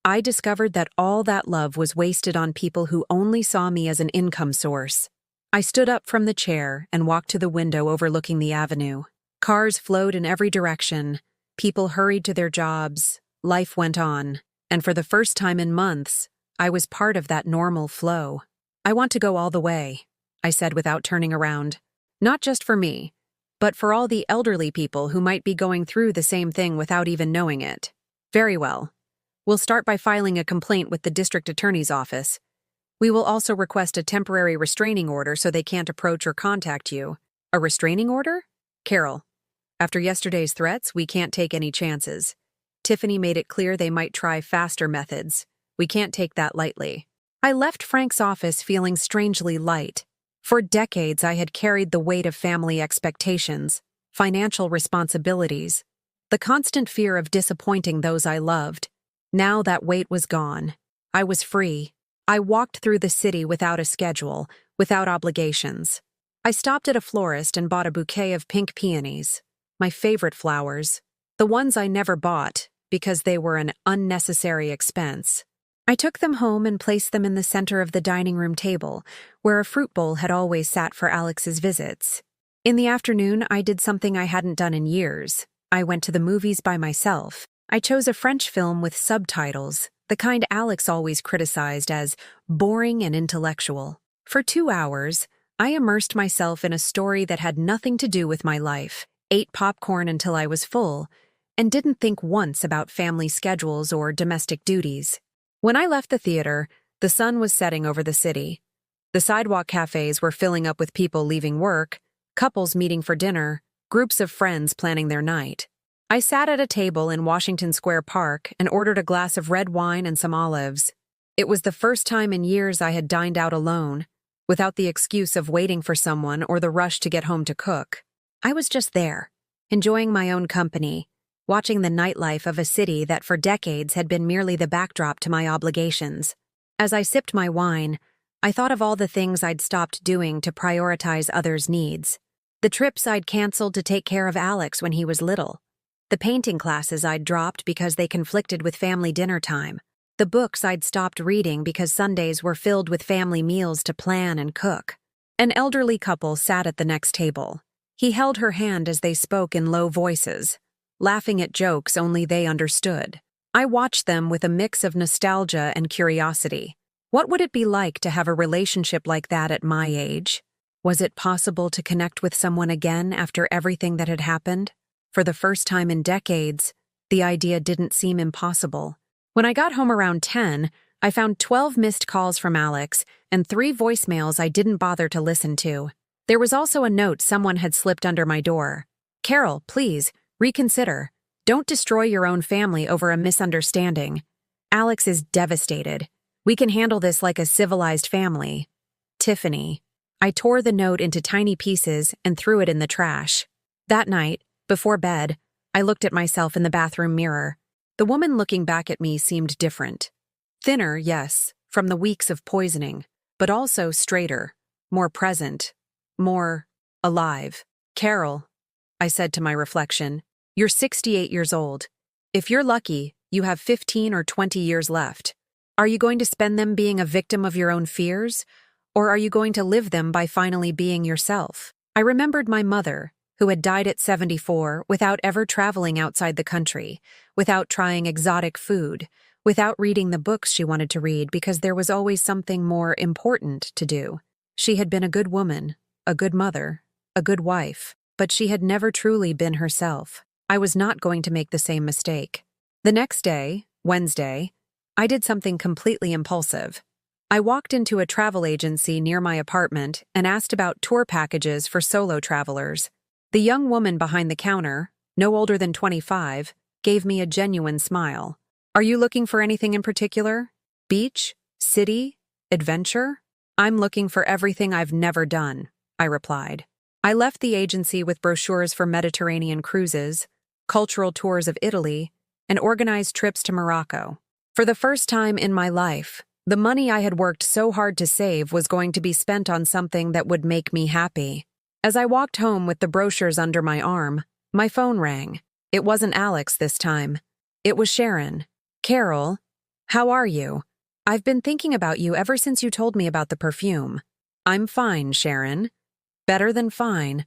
I discovered that all that love was wasted on people who only saw me as an income source." I stood up from the chair and walked to the window overlooking the avenue. Cars flowed in every direction. People hurried to their jobs. Life went on. And for the first time in months, I was part of that normal flow. "I want to go all the way," I said without turning around. "Not just for me, but for all the elderly people who might be going through the same thing without even knowing it." "Very well. We'll start by filing a complaint with the district attorney's office. We will also request a temporary restraining order so they can't approach or contact you." "A restraining order?" "Carol, after yesterday's threats, we can't take any chances. Tiffany made it clear they might try faster methods. We can't take that lightly." I left Frank's office feeling strangely light. For decades, I had carried the weight of family expectations, financial responsibilities, the constant fear of disappointing those I loved. Now that weight was gone. I was free. I walked through the city without a schedule, without obligations. I stopped at a florist and bought a bouquet of pink peonies, my favorite flowers, the ones I never bought because they were an unnecessary expense. I took them home and placed them in the center of the dining room table, where a fruit bowl had always sat for Alex's visits. In the afternoon, I did something I hadn't done in years. I went to the movies by myself. I chose a French film with subtitles, the kind Alex always criticized as boring and intellectual. For 2 hours, I immersed myself in a story that had nothing to do with my life, ate popcorn until I was full, and didn't think once about family schedules or domestic duties. When I left the theater, the sun was setting over the city. The sidewalk cafes were filling up with people leaving work, couples meeting for dinner, groups of friends planning their night. I sat at a table in Washington Square Park and ordered a glass of red wine and some olives. It was the first time in years I had dined out alone, without the excuse of waiting for someone or the rush to get home to cook. I was just there, enjoying my own company, watching the nightlife of a city that for decades had been merely the backdrop to my obligations. As I sipped my wine, I thought of all the things I'd stopped doing to prioritize others' needs. The trips I'd canceled to take care of Alex when he was little. The painting classes I'd dropped because they conflicted with family dinner time. The books I'd stopped reading because Sundays were filled with family meals to plan and cook. An elderly couple sat at the next table. He held her hand as they spoke in low voices, laughing at jokes only they understood. I watched them with a mix of nostalgia and curiosity. What would it be like to have a relationship like that at my age? Was it possible to connect with someone again after everything that had happened? For the first time in decades, the idea didn't seem impossible. When I got home around 10, I found 12 missed calls from Alex and 3 voicemails I didn't bother to listen to. There was also a note someone had slipped under my door. "Carol, please, reconsider. Don't destroy your own family over a misunderstanding. Alex is devastated. We can handle this like a civilized family. Tiffany." I tore the note into tiny pieces and threw it in the trash. That night, before bed, I looked at myself in the bathroom mirror. The woman looking back at me seemed different. Thinner, yes, from the weeks of poisoning, but also straighter, more present, more alive. "Carol," I said to my reflection, "you're 68 years old. If you're lucky, you have 15 or 20 years left. Are you going to spend them being a victim of your own fears, or are you going to live them by finally being yourself?" I remembered my mother, who had died at 74 without ever traveling outside the country, without trying exotic food, without reading the books she wanted to read because there was always something more important to do. She had been a good woman, a good mother, a good wife, but she had never truly been herself. I was not going to make the same mistake. The next day, Wednesday, I did something completely impulsive. I walked into a travel agency near my apartment and asked about tour packages for solo travelers. The young woman behind the counter, no older than 25, gave me a genuine smile. "Are you looking for anything in particular? Beach? City? Adventure?" "I'm looking for everything I've never done," I replied. I left the agency with brochures for Mediterranean cruises, cultural tours of Italy, and organized trips to Morocco. For the first time in my life, the money I had worked so hard to save was going to be spent on something that would make me happy. As I walked home with the brochures under my arm, my phone rang. It wasn't Alex this time. It was Sharon. "Carol, how are you? I've been thinking about you ever since you told me about the perfume." "I'm fine, Sharon. Better than fine.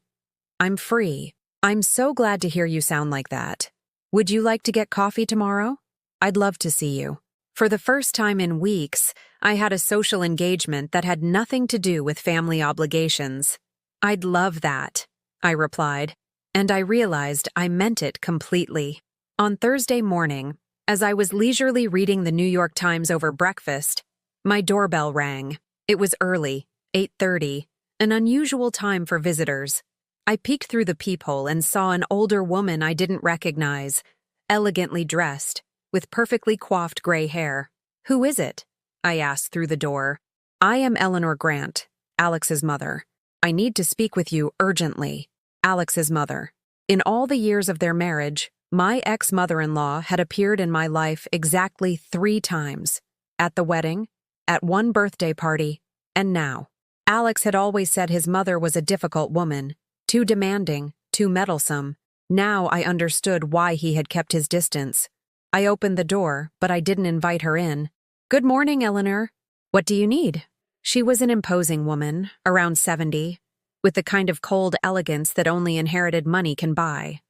I'm free." "I'm so glad to hear you sound like that. Would you like to get coffee tomorrow? I'd love to see you." For the first time in weeks, I had a social engagement that had nothing to do with family obligations. "I'd love that," I replied, and I realized I meant it completely. On Thursday morning, as I was leisurely reading the New York Times over breakfast, my doorbell rang. It was early, 8:30, an unusual time for visitors. I peeked through the peephole and saw an older woman I didn't recognize, elegantly dressed, with perfectly coiffed gray hair. "Who is it?" I asked through the door. "I am Eleanor Grant, Alex's mother. I need to speak with you urgently." Alex's mother. In all the years of their marriage, my ex-mother-in-law had appeared in my life exactly 3 times. At the wedding, at one birthday party, and now. Alex had always said his mother was a difficult woman, too demanding, too meddlesome. Now I understood why he had kept his distance. I opened the door, but I didn't invite her in. "Good morning, Eleanor. What do you need?" She was an imposing woman, around 70, with the kind of cold elegance that only inherited money can buy.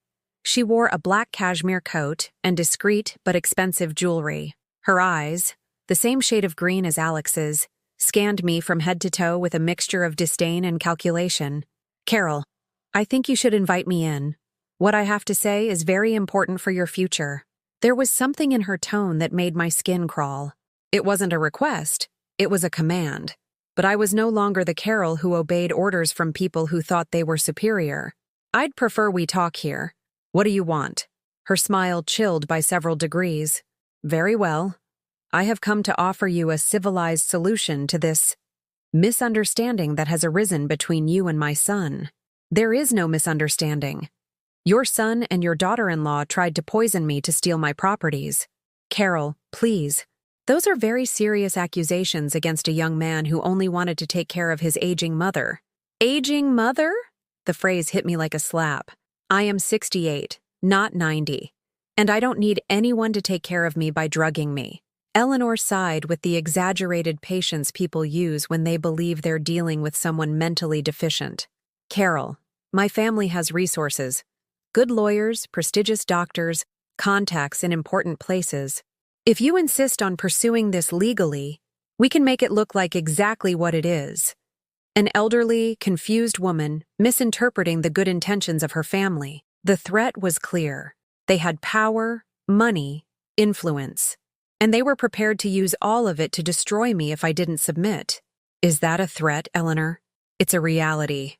She wore a black cashmere coat and discreet but expensive jewelry. Her eyes, the same shade of green as Alex's, scanned me from head to toe with a mixture of disdain and calculation. "Carol, I think you should invite me in. What I have to say is very important for your future." There was something in her tone that made my skin crawl. It wasn't a request, it was a command. But I was no longer the Carol who obeyed orders from people who thought they were superior. "I'd prefer we talk here. What do you want?" Her smile chilled by several degrees. "Very well. I have come to offer you a civilized solution to this misunderstanding that has arisen between you and my son. There is no misunderstanding. Your son and your daughter-in-law tried to poison me to steal my properties. Carol, please. Those are very serious accusations against a young man who only wanted to take care of his aging mother. Aging mother? The phrase hit me like a slap. I am 68, not 90. And I don't need anyone to take care of me by drugging me. Eleanor sighed with the exaggerated patience people use when they believe they're dealing with someone mentally deficient. Carol, my family has resources. Good lawyers, prestigious doctors, contacts in important places. If you insist on pursuing this legally, we can make it look like exactly what it is. An elderly, confused woman misinterpreting the good intentions of her family. The threat was clear. They had power, money, influence, and they were prepared to use all of it to destroy me if I didn't submit. Is that a threat, Eleanor? It's a reality.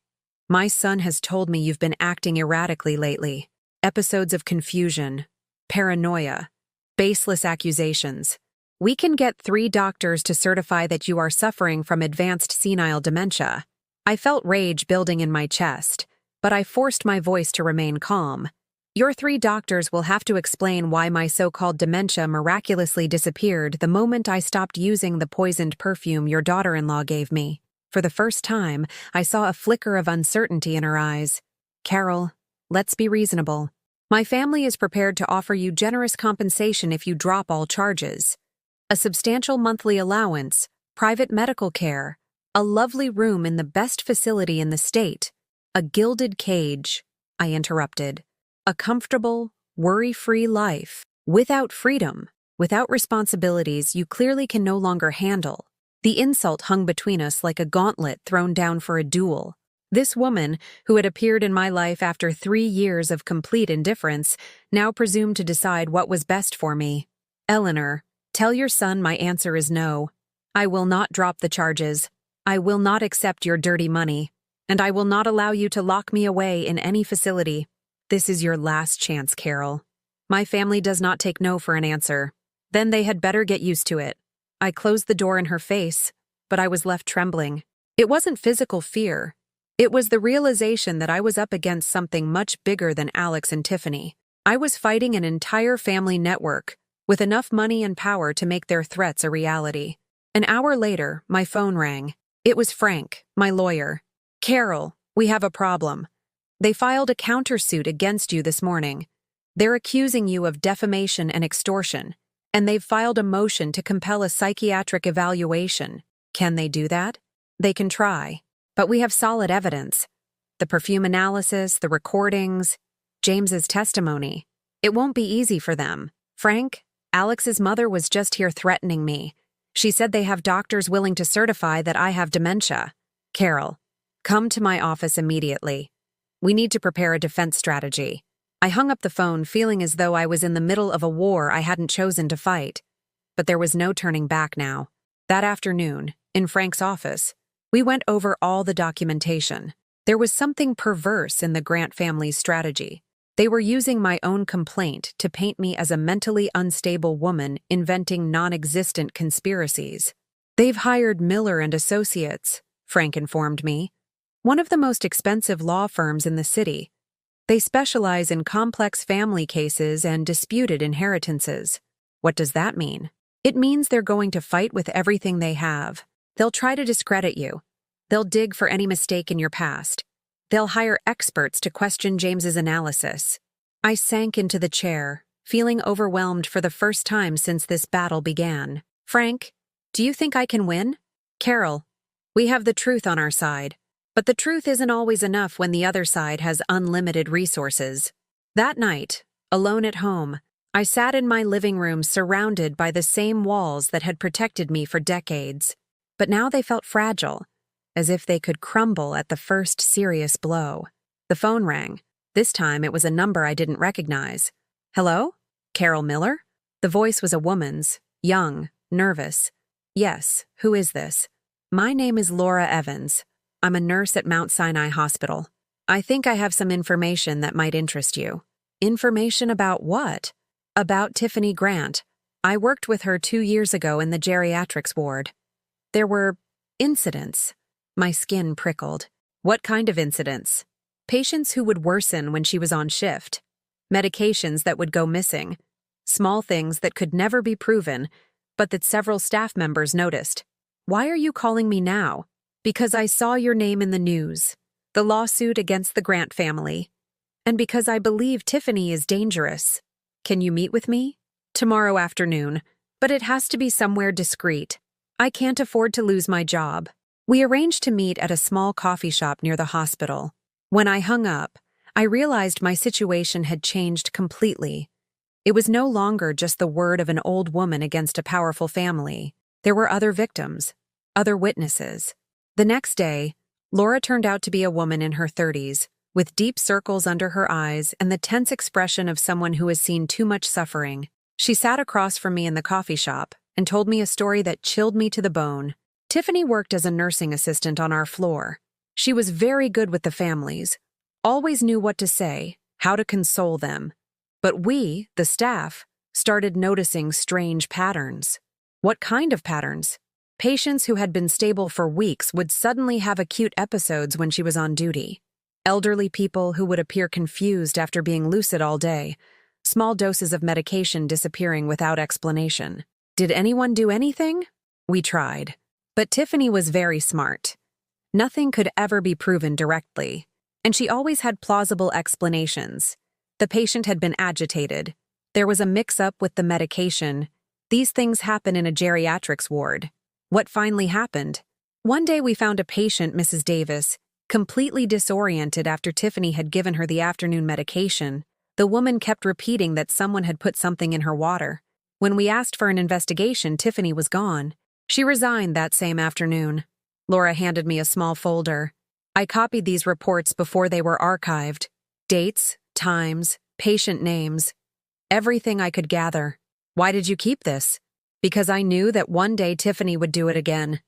My son has told me you've been acting erratically lately. Episodes of confusion, paranoia, baseless accusations. We can get 3 doctors to certify that you are suffering from advanced senile dementia. I felt rage building in my chest, but I forced my voice to remain calm. Your 3 doctors will have to explain why my so-called dementia miraculously disappeared the moment I stopped using the poisoned perfume your daughter-in-law gave me. For the first time, I saw a flicker of uncertainty in her eyes. Carol, let's be reasonable. My family is prepared to offer you generous compensation if you drop all charges. A substantial monthly allowance, private medical care, a lovely room in the best facility in the state, a gilded cage, I interrupted. A comfortable, worry-free life. Without freedom, without responsibilities you clearly can no longer handle. The insult hung between us like a gauntlet thrown down for a duel. This woman, who had appeared in my life after 3 years of complete indifference, now presumed to decide what was best for me. Eleanor, tell your son my answer is no. I will not drop the charges. I will not accept your dirty money. And I will not allow you to lock me away in any facility. This is your last chance, Carol. My family does not take no for an answer. Then they had better get used to it. I closed the door in her face, but I was left trembling. It wasn't physical fear. It was the realization that I was up against something much bigger than Alex and Tiffany. I was fighting an entire family network, with enough money and power to make their threats a reality. An hour later, my phone rang. It was Frank, my lawyer. Carol, we have a problem. They filed a countersuit against you this morning. They're accusing you of defamation and extortion, and they've filed a motion to compel a psychiatric evaluation. Can they do that? They can try, but we have solid evidence. The perfume analysis, the recordings, James's testimony. It won't be easy for them. Frank, Alex's mother was just here threatening me. She said they have doctors willing to certify that I have dementia. Carol, come to my office immediately. We need to prepare a defense strategy. I hung up the phone feeling as though I was in the middle of a war I hadn't chosen to fight. But there was no turning back now. That afternoon, in Frank's office, we went over all the documentation. There was something perverse in the Grant family's strategy. They were using my own complaint to paint me as a mentally unstable woman inventing non-existent conspiracies. They've hired Miller and Associates, Frank informed me. One of the most expensive law firms in the city. They specialize in complex family cases and disputed inheritances. What does that mean? It means they're going to fight with everything they have. They'll try to discredit you. They'll dig for any mistake in your past. They'll hire experts to question James's analysis. I sank into the chair, feeling overwhelmed for the first time since this battle began. Frank, do you think I can win? Carol, we have the truth on our side. But the truth isn't always enough when the other side has unlimited resources. That night, alone at home, I sat in my living room surrounded by the same walls that had protected me for decades. But now they felt fragile, as if they could crumble at the first serious blow. The phone rang. This time it was a number I didn't recognize. Hello? Carol Miller? The voice was a woman's, young, nervous. Yes, who is this? My name is Laura Evans. I'm a nurse at Mount Sinai Hospital. I think I have some information that might interest you. Information about what? About Tiffany Grant. I worked with her 2 years ago in the geriatrics ward. There were Incidents. My skin prickled. What kind of incidents? Patients who would worsen when she was on shift. Medications that would go missing. Small things that could never be proven, but that several staff members noticed. Why are you calling me now? Because I saw your name in the news. The lawsuit against the Grant family. And because I believe Tiffany is dangerous. Can you meet with me? Tomorrow afternoon, but it has to be somewhere discreet. I can't afford to lose my job. We arranged to meet at a small coffee shop near the hospital. When I hung up, I realized my situation had changed completely. It was no longer just the word of an old woman against a powerful family. There were other victims, other witnesses. The next day, Laura turned out to be a woman in her 30s, with deep circles under her eyes and the tense expression of someone who has seen too much suffering. She sat across from me in the coffee shop and told me a story that chilled me to the bone. Tiffany worked as a nursing assistant on our floor. She was very good with the families, always knew what to say, how to console them. But we, the staff, started noticing strange patterns. What kind of patterns? Patients who had been stable for weeks would suddenly have acute episodes when she was on duty. Elderly people who would appear confused after being lucid all day. Small doses of medication disappearing without explanation. Did anyone do anything? We tried. But Tiffany was very smart. Nothing could ever be proven directly, and she always had plausible explanations. The patient had been agitated. There was a mix-up with the medication. These things happen in a geriatrics ward. What finally happened? One day we found a patient, Mrs. Davis, completely disoriented after Tiffany had given her the afternoon medication. The woman kept repeating that someone had put something in her water. When we asked for an investigation, Tiffany was gone. She resigned that same afternoon. Laura handed me a small folder. I copied these reports before they were archived. Dates, times, patient names. Everything I could gather. Why did you keep this? Because I knew that one day Tiffany would do it again.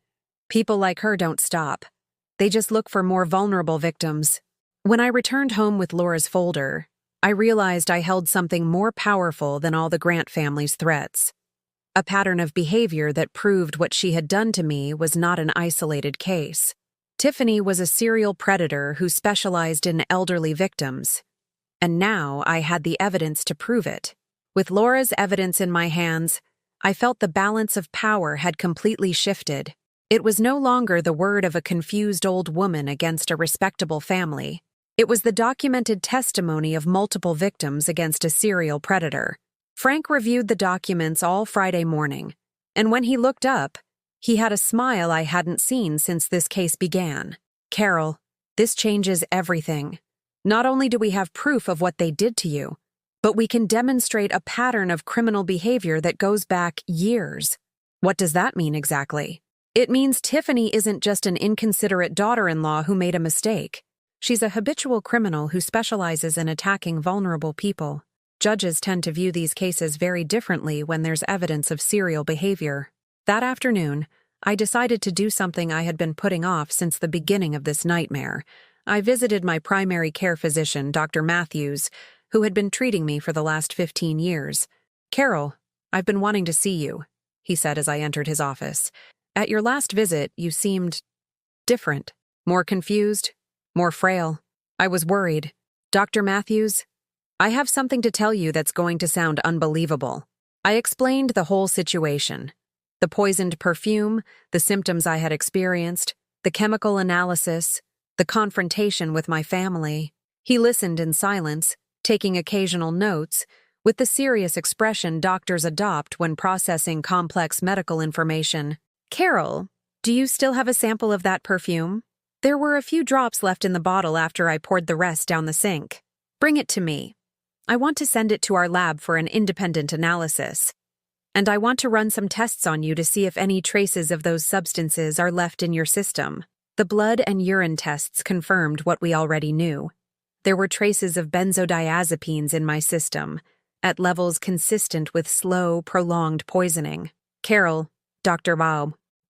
People like her don't stop. They just look for more vulnerable victims. When I returned home with Laura's folder, I realized I held something more powerful than all the Grant family's threats. A pattern of behavior that proved what she had done to me was not an isolated case. Tiffany was a serial predator who specialized in elderly victims. And now I had the evidence to prove it. With Laura's evidence in my hands, I felt the balance of power had completely shifted. It was no longer the word of a confused old woman against a respectable family. It was the documented testimony of multiple victims against a serial predator. Frank reviewed the documents all Friday morning, and when he looked up, he had a smile I hadn't seen since this case began. Carol, this changes everything. Not only do we have proof of what they did to you, but we can demonstrate a pattern of criminal behavior that goes back years. What does that mean exactly? It means Tiffany isn't just an inconsiderate daughter-in-law who made a mistake. She's a habitual criminal who specializes in attacking vulnerable people. Judges tend to view these cases very differently when there's evidence of serial behavior. That afternoon, I decided to do something I had been putting off since the beginning of this nightmare. I visited my primary care physician, Dr. Matthews, who had been treating me for the last 15 years. "Carol, I've been wanting to see you," he said as I entered his office. "At your last visit, you seemed different, more confused, more frail. I was worried. Dr. Matthews, I have something to tell you that's going to sound unbelievable." I explained the whole situation. The poisoned perfume, the symptoms I had experienced, the chemical analysis, the confrontation with my family. He listened in silence, taking occasional notes, with the serious expression doctors adopt when processing complex medical information. "Carol, do you still have a sample of that perfume? There were a few drops left in the bottle after I poured the rest down the sink. Bring it to me. I want to send it to our lab for an independent analysis. And I want to run some tests on you to see if any traces of those substances are left in your system." The blood and urine tests confirmed what we already knew. There were traces of benzodiazepines in my system, at levels consistent with slow, prolonged poisoning. "Carol," Dr.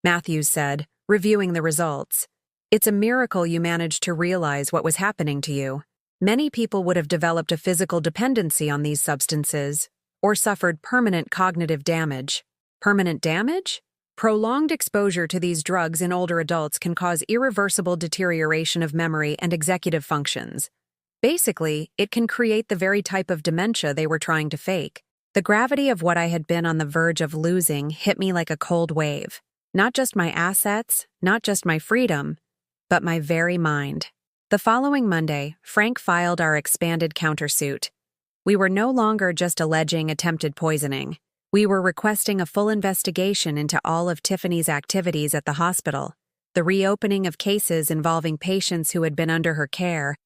Matthews said, reviewing the results, "it's a miracle you managed to realize what was happening to you. Many people would have developed a physical dependency on these substances, or suffered permanent cognitive damage." "Permanent damage?" Prolonged exposure to these drugs in older adults can cause irreversible deterioration of memory and executive functions. Basically, it can create the very type of dementia they were trying to fake. The gravity of what I had been on the verge of losing hit me like a cold wave. Not just my assets, not just my freedom, but my very mind. The following Monday, Frank filed our expanded countersuit. We were no longer just alleging attempted poisoning. We were requesting a full investigation into all of Tiffany's activities at the hospital, the reopening of cases involving patients who had been under her care,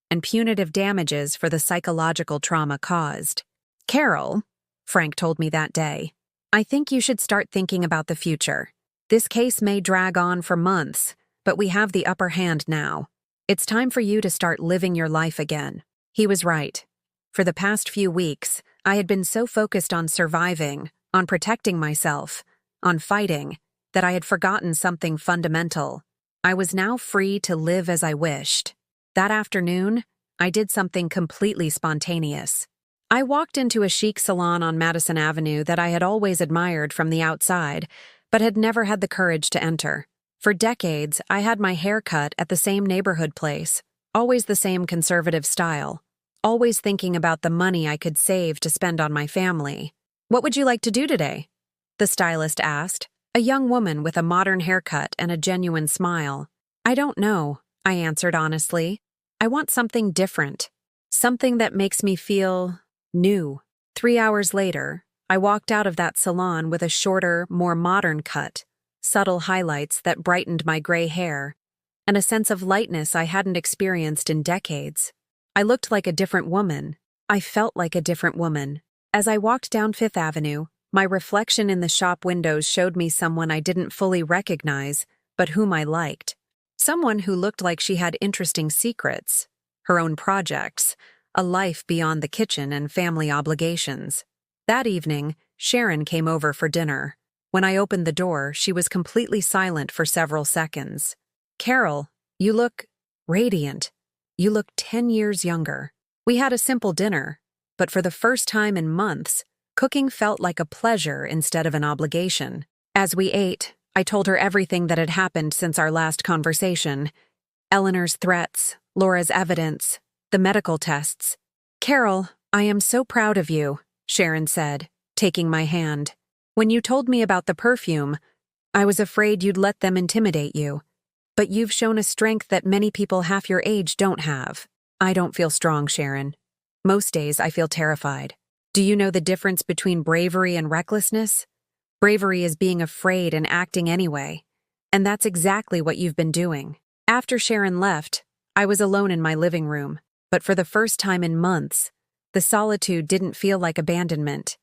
and punitive damages for the psychological trauma caused. "Carol," Frank told me that day, "I think you should start thinking about the future. This case may drag on for months, but we have the upper hand now. It's time for you to start living your life again." He was right. For the past few weeks, I had been so focused on surviving, on protecting myself, on fighting, that I had forgotten something fundamental. I was now free to live as I wished. That afternoon, I did something completely spontaneous. I walked into a chic salon on Madison Avenue that I had always admired from the outside, but had never had the courage to enter. For decades, I had my hair cut at the same neighborhood place, always the same conservative style, always thinking about the money I could save to spend on my family. "What would you like to do today?" the stylist asked, a young woman with a modern haircut and a genuine smile. "I don't know," I answered honestly. "I want something different, something that makes me feel new." 3 hours later, I walked out of that salon with a shorter, more modern cut, subtle highlights that brightened my gray hair, and a sense of lightness I hadn't experienced in decades. I looked like a different woman. I felt like a different woman. As I walked down Fifth Avenue, my reflection in the shop windows showed me someone I didn't fully recognize, but whom I liked. Someone who looked like she had interesting secrets, her own projects, a life beyond the kitchen and family obligations. That evening, Sharon came over for dinner. When I opened the door, she was completely silent for several seconds. "Carol, you look radiant. You look 10 years younger." We had a simple dinner, but for the first time in months, cooking felt like a pleasure instead of an obligation. As we ate, I told her everything that had happened since our last conversation. Eleanor's threats, Laura's evidence, the medical tests. "Carol, I am so proud of you," Sharon said, taking my hand. "When you told me about the perfume, I was afraid you'd let them intimidate you. But you've shown a strength that many people half your age don't have." "I don't feel strong, Sharon. Most days I feel terrified. Do you know the difference between bravery and recklessness? Bravery is being afraid and acting anyway. And that's exactly what you've been doing." After Sharon left, I was alone in my living room, but for the first time in months, the solitude didn't feel like abandonment.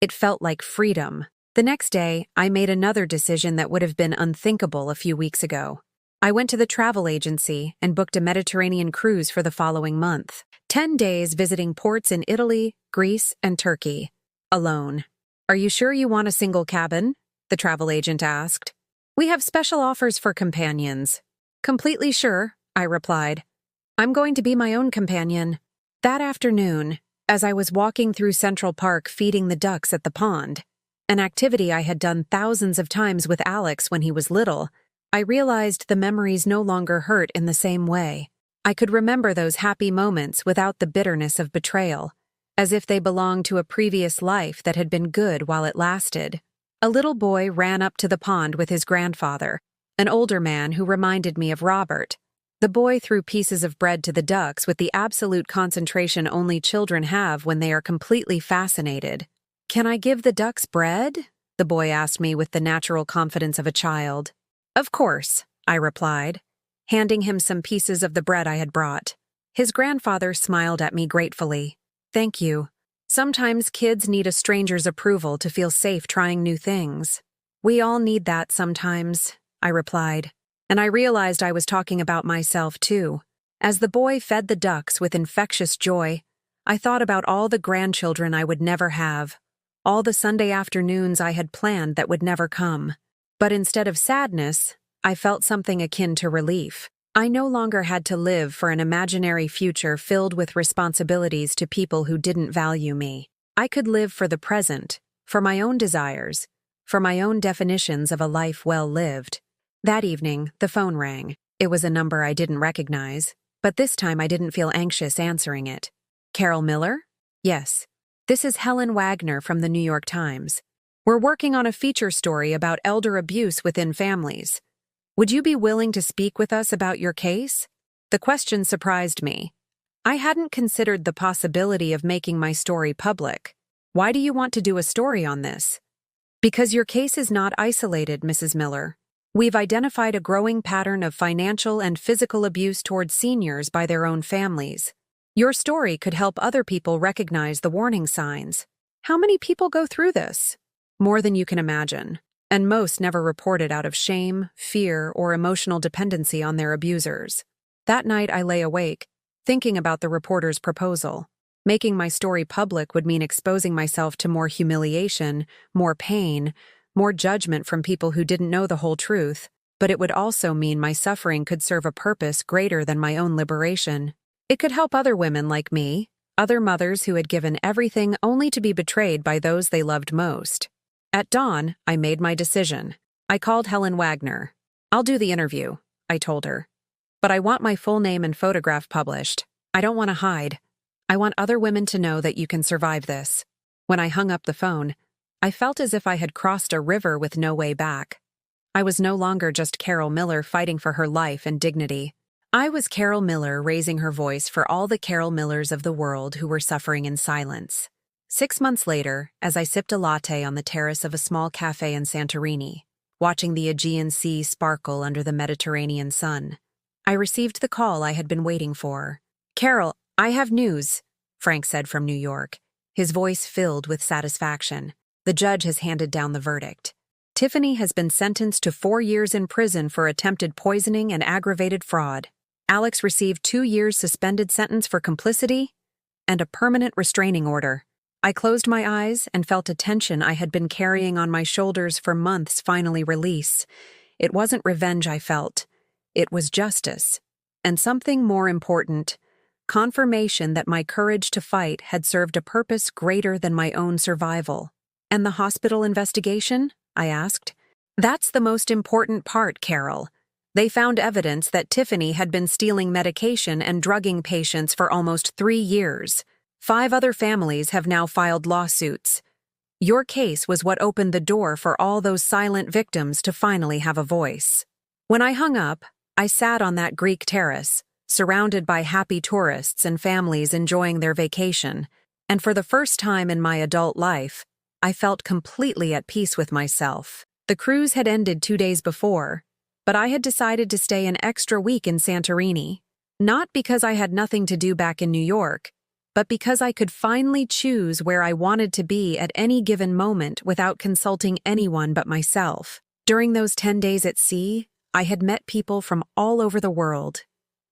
It felt like freedom. The next day, I made another decision that would have been unthinkable a few weeks ago. I went to the travel agency and booked a Mediterranean cruise for the following month. 10 days visiting ports in Italy, Greece, and Turkey. Alone. "Are you sure you want a single cabin?" the travel agent asked. "We have special offers for companions." "Completely sure," I replied. "I'm going to be my own companion." That afternoon, as I was walking through Central Park feeding the ducks at the pond, an activity I had done thousands of times with Alex when he was little, I realized the memories no longer hurt in the same way. I could remember those happy moments without the bitterness of betrayal, as if they belonged to a previous life that had been good while it lasted. A little boy ran up to the pond with his grandfather, an older man who reminded me of Robert. The boy threw pieces of bread to the ducks with the absolute concentration only children have when they are completely fascinated. "Can I give the ducks bread?" the boy asked me with the natural confidence of a child. "Of course," I replied, handing him some pieces of the bread I had brought. His grandfather smiled at me gratefully. "Thank you. Sometimes kids need a stranger's approval to feel safe trying new things." "We all need that sometimes," I replied, and I realized I was talking about myself too. As the boy fed the ducks with infectious joy, I thought about all the grandchildren I would never have, all the Sunday afternoons I had planned that would never come. But instead of sadness, I felt something akin to relief. I no longer had to live for an imaginary future filled with responsibilities to people who didn't value me. I could live for the present, for my own desires, for my own definitions of a life well lived. That evening, the phone rang. It was a number I didn't recognize, but this time I didn't feel anxious answering it. Carol Miller? Yes. This is Helen Wagner from the New York Times. We're working on a feature story about elder abuse within families. Would you be willing to speak with us about your case? The question surprised me. I hadn't considered the possibility of making my story public. Why do you want to do a story on this? Because your case is not isolated, Mrs. Miller. We've identified a growing pattern of financial and physical abuse towards seniors by their own families. Your story could help other people recognize the warning signs. How many people go through this? More than you can imagine, and most never report it out of shame, fear, or emotional dependency on their abusers. That night I lay awake, thinking about the reporter's proposal. Making my story public would mean exposing myself to more humiliation, more pain, more judgment from people who didn't know the whole truth, but it would also mean my suffering could serve a purpose greater than my own liberation. It could help other women like me, other mothers who had given everything only to be betrayed by those they loved most. At dawn, I made my decision. I called Helen Wagner. I'll do the interview, I told her. But I want my full name and photograph published. I don't want to hide. I want other women to know that you can survive this. When I hung up the phone, I felt as if I had crossed a river with no way back. I was no longer just Carol Miller fighting for her life and dignity. I was Carol Miller raising her voice for all the Carol Millers of the world who were suffering in silence. 6 months later, as I sipped a latte on the terrace of a small cafe in Santorini, watching the Aegean Sea sparkle under the Mediterranean sun, I received the call I had been waiting for. "Carol, I have news," Frank said from New York, his voice filled with satisfaction. "The judge has handed down the verdict. Tiffany has been sentenced to 4 years in prison for attempted poisoning and aggravated fraud. Alex received 2 years suspended sentence for complicity and a permanent restraining order." I closed my eyes and felt a tension I had been carrying on my shoulders for months finally release. It wasn't revenge I felt. It was justice. And something more important, confirmation that my courage to fight had served a purpose greater than my own survival. "And the hospital investigation?" I asked. "That's the most important part, Carol. They found evidence that Tiffany had been stealing medication and drugging patients for almost 3 years. 5 other families have now filed lawsuits. Your case was what opened the door for all those silent victims to finally have a voice." When I hung up, I sat on that Greek terrace, surrounded by happy tourists and families enjoying their vacation, and for the first time in my adult life, I felt completely at peace with myself. The cruise had ended 2 days before, but I had decided to stay an extra week in Santorini, not because I had nothing to do back in New York, but because I could finally choose where I wanted to be at any given moment without consulting anyone but myself. During those 10 days at sea, I had met people from all over the world.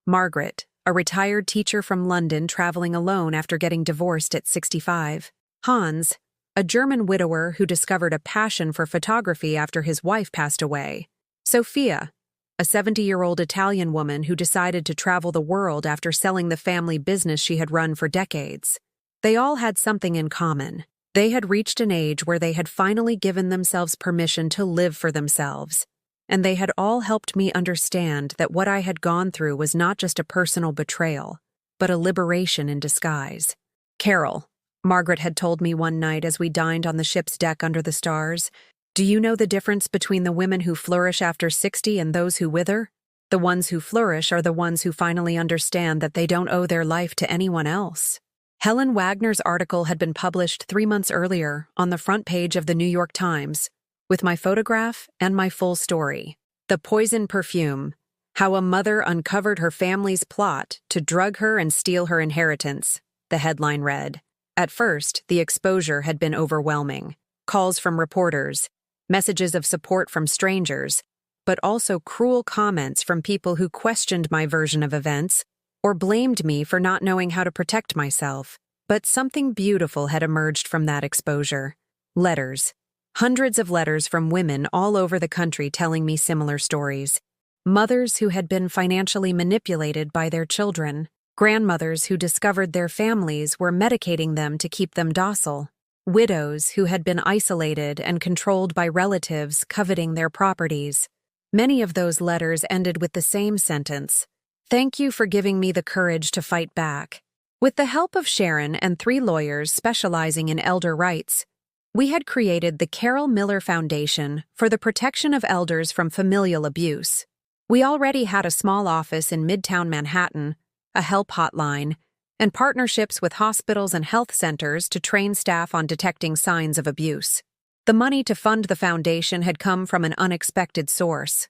Margaret, a retired teacher from London traveling alone after getting divorced at 65. Hans, a German widower who discovered a passion for photography after his wife passed away. Sophia, a 70-year-old Italian woman who decided to travel the world after selling the family business she had run for decades. They all had something in common. They had reached an age where they had finally given themselves permission to live for themselves. And they had all helped me understand that what I had gone through was not just a personal betrayal, but a liberation in disguise. "Carol," Margaret had told me one night as we dined on the ship's deck under the stars, "do you know the difference between the women who flourish after 60 and those who wither? The ones who flourish are the ones who finally understand that they don't owe their life to anyone else." Helen Wagner's article had been published 3 months earlier on the front page of the New York Times, with my photograph and my full story. "The Poison Perfume: How a Mother Uncovered Her Family's Plot to Drug Her and Steal Her Inheritance," the headline read. At first, the exposure had been overwhelming. Calls from reporters, messages of support from strangers, but also cruel comments from people who questioned my version of events or blamed me for not knowing how to protect myself. But something beautiful had emerged from that exposure. Letters. Hundreds of letters from women all over the country telling me similar stories. Mothers who had been financially manipulated by their children. Grandmothers who discovered their families were medicating them to keep them docile. widows who had been isolated and controlled by relatives coveting their properties. Many of those letters ended with the same sentence: "Thank you for giving me the courage to fight back." With the help of Sharon and 3 lawyers specializing in elder rights, we had created the Carol Miller Foundation for the protection of elders from familial abuse. We already had a small office in Midtown Manhattan, a help hotline, and partnerships with hospitals and health centers to train staff on detecting signs of abuse. The money to fund the foundation had come from an unexpected source: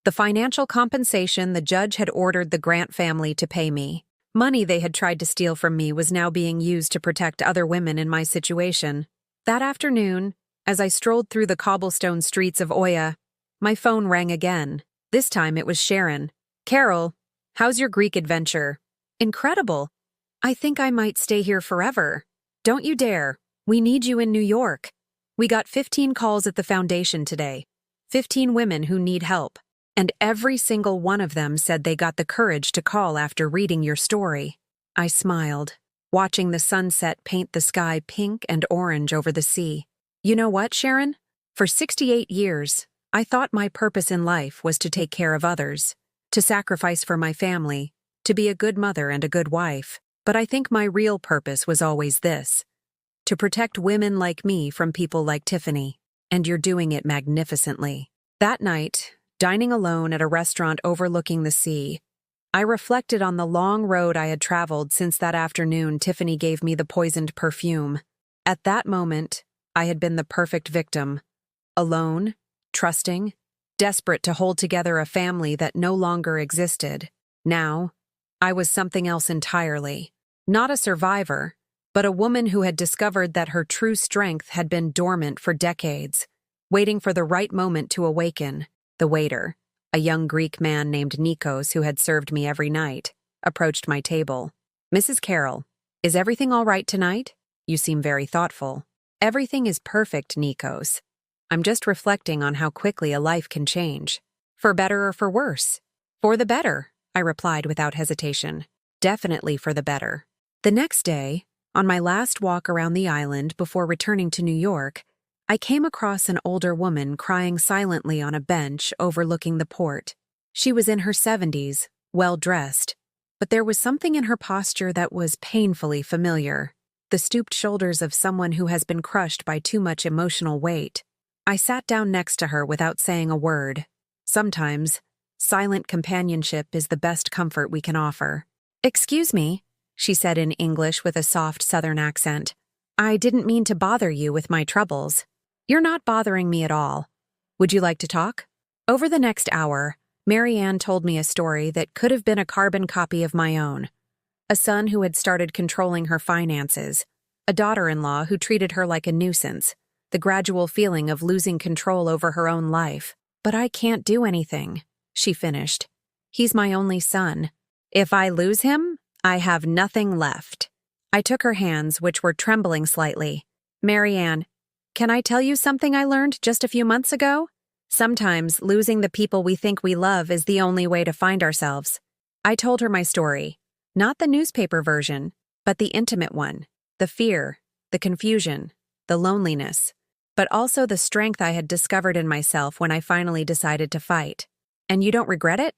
the financial compensation the judge had ordered the Grant family to pay me. Money they had tried to steal from me was now being used to protect other women in my situation. That afternoon, as I strolled through the cobblestone streets of Oya, my phone rang again. This time it was Sharon. "Carol, how's your Greek adventure?" "Incredible. I think I might stay here forever." "Don't you dare. We need you in New York." "We got 15 calls at the foundation today. 15 women who need help. And every single one of them said they got the courage to call after reading your story." I smiled, watching the sunset paint the sky pink and orange over the sea. "You know what, Sharon? For 68 years, I thought my purpose in life was to take care of others, to sacrifice for my family, to be a good mother and a good wife. But I think my real purpose was always this: to protect women like me from people like Tiffany. And you're doing it magnificently." That night, dining alone at a restaurant overlooking the sea, I reflected on the long road I had traveled since that afternoon Tiffany gave me the poisoned perfume. At that moment, I had been the perfect victim. Alone, trusting, desperate to hold together a family that no longer existed. Now, I was something else entirely. Not a survivor, but a woman who had discovered that her true strength had been dormant for decades, waiting for the right moment to awaken. The waiter, a young Greek man named Nikos who had served me every night, approached my table. "Mrs. Carroll, is everything all right tonight? You seem very thoughtful." "Everything is perfect, Nikos. I'm just reflecting on how quickly a life can change. For better or for worse?" "For the better," I replied without hesitation. "Definitely for the better." The next day, on my last walk around the island before returning to New York, I came across an older woman crying silently on a bench overlooking the port. She was in her 70s, well-dressed, but there was something in her posture that was painfully familiar: the stooped shoulders of someone who has been crushed by too much emotional weight. I sat down next to her without saying a word. Sometimes, silent companionship is the best comfort we can offer. "Excuse me," she said in English with a soft Southern accent. "I didn't mean to bother you with my troubles." "You're not bothering me at all. Would you like to talk?" Over the next hour, Marianne told me a story that could have been a carbon copy of my own. A son who had started controlling her finances, a daughter-in-law who treated her like a nuisance, the gradual feeling of losing control over her own life. "But I can't do anything," she finished. "He's my only son. If I lose him, I have nothing left." I took her hands, which were trembling slightly. "Marianne, can I tell you something I learned just a few months ago? Sometimes losing the people we think we love is the only way to find ourselves." I told her my story, not the newspaper version, but the intimate one: the fear, the confusion, the loneliness, but also the strength I had discovered in myself when I finally decided to fight. "And you don't regret it?"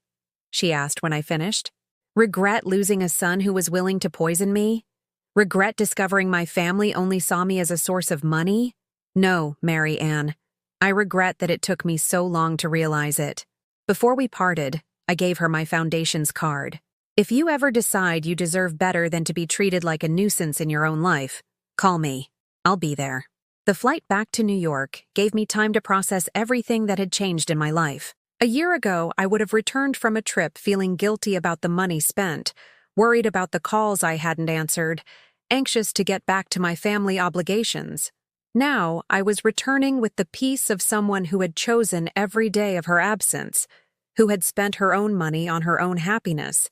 she asked when I finished. "Regret losing a son who was willing to poison me? Regret discovering my family only saw me as a source of money? No, Marianne. I regret that it took me so long to realize it." Before we parted, I gave her my foundation's card. "If you ever decide you deserve better than to be treated like a nuisance in your own life, call me. I'll be there." The flight back to New York gave me time to process everything that had changed in my life. A year ago, I would have returned from a trip feeling guilty about the money spent, worried about the calls I hadn't answered, anxious to get back to my family obligations. Now, I was returning with the peace of someone who had chosen every day of her absence, who had spent her own money on her own happiness,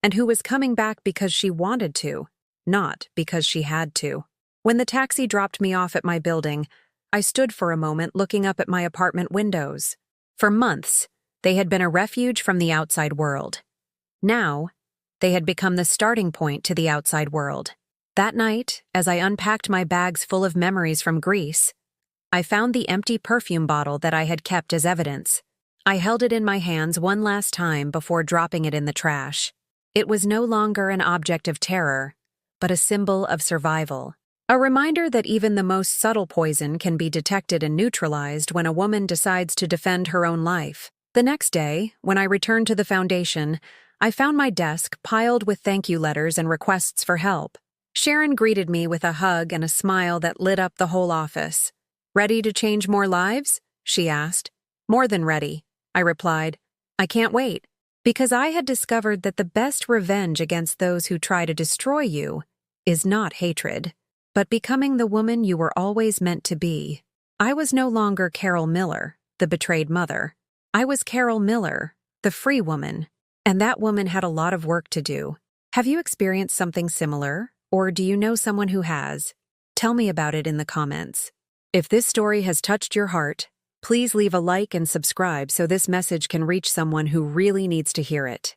and who was coming back because she wanted to, not because she had to. When the taxi dropped me off at my building, I stood for a moment looking up at my apartment windows. For months, they had been a refuge from the outside world. Now, they had become the starting point to the outside world. That night, as I unpacked my bags full of memories from Greece, I found the empty perfume bottle that I had kept as evidence. I held it in my hands one last time before dropping it in the trash. It was no longer an object of terror, but a symbol of survival. A reminder that even the most subtle poison can be detected and neutralized when a woman decides to defend her own life. The next day, when I returned to the foundation, I found my desk piled with thank you letters and requests for help. Sharon greeted me with a hug and a smile that lit up the whole office. "Ready to change more lives?" she asked. "More than ready," I replied. "I can't wait." Because I had discovered that the best revenge against those who try to destroy you is not hatred, but becoming the woman you were always meant to be. I was no longer Carol Miller, the betrayed mother. I was Carol Miller, the free woman, and that woman had a lot of work to do. Have you experienced something similar, or do you know someone who has? Tell me about it in the comments. If this story has touched your heart, please leave a like and subscribe so this message can reach someone who really needs to hear it.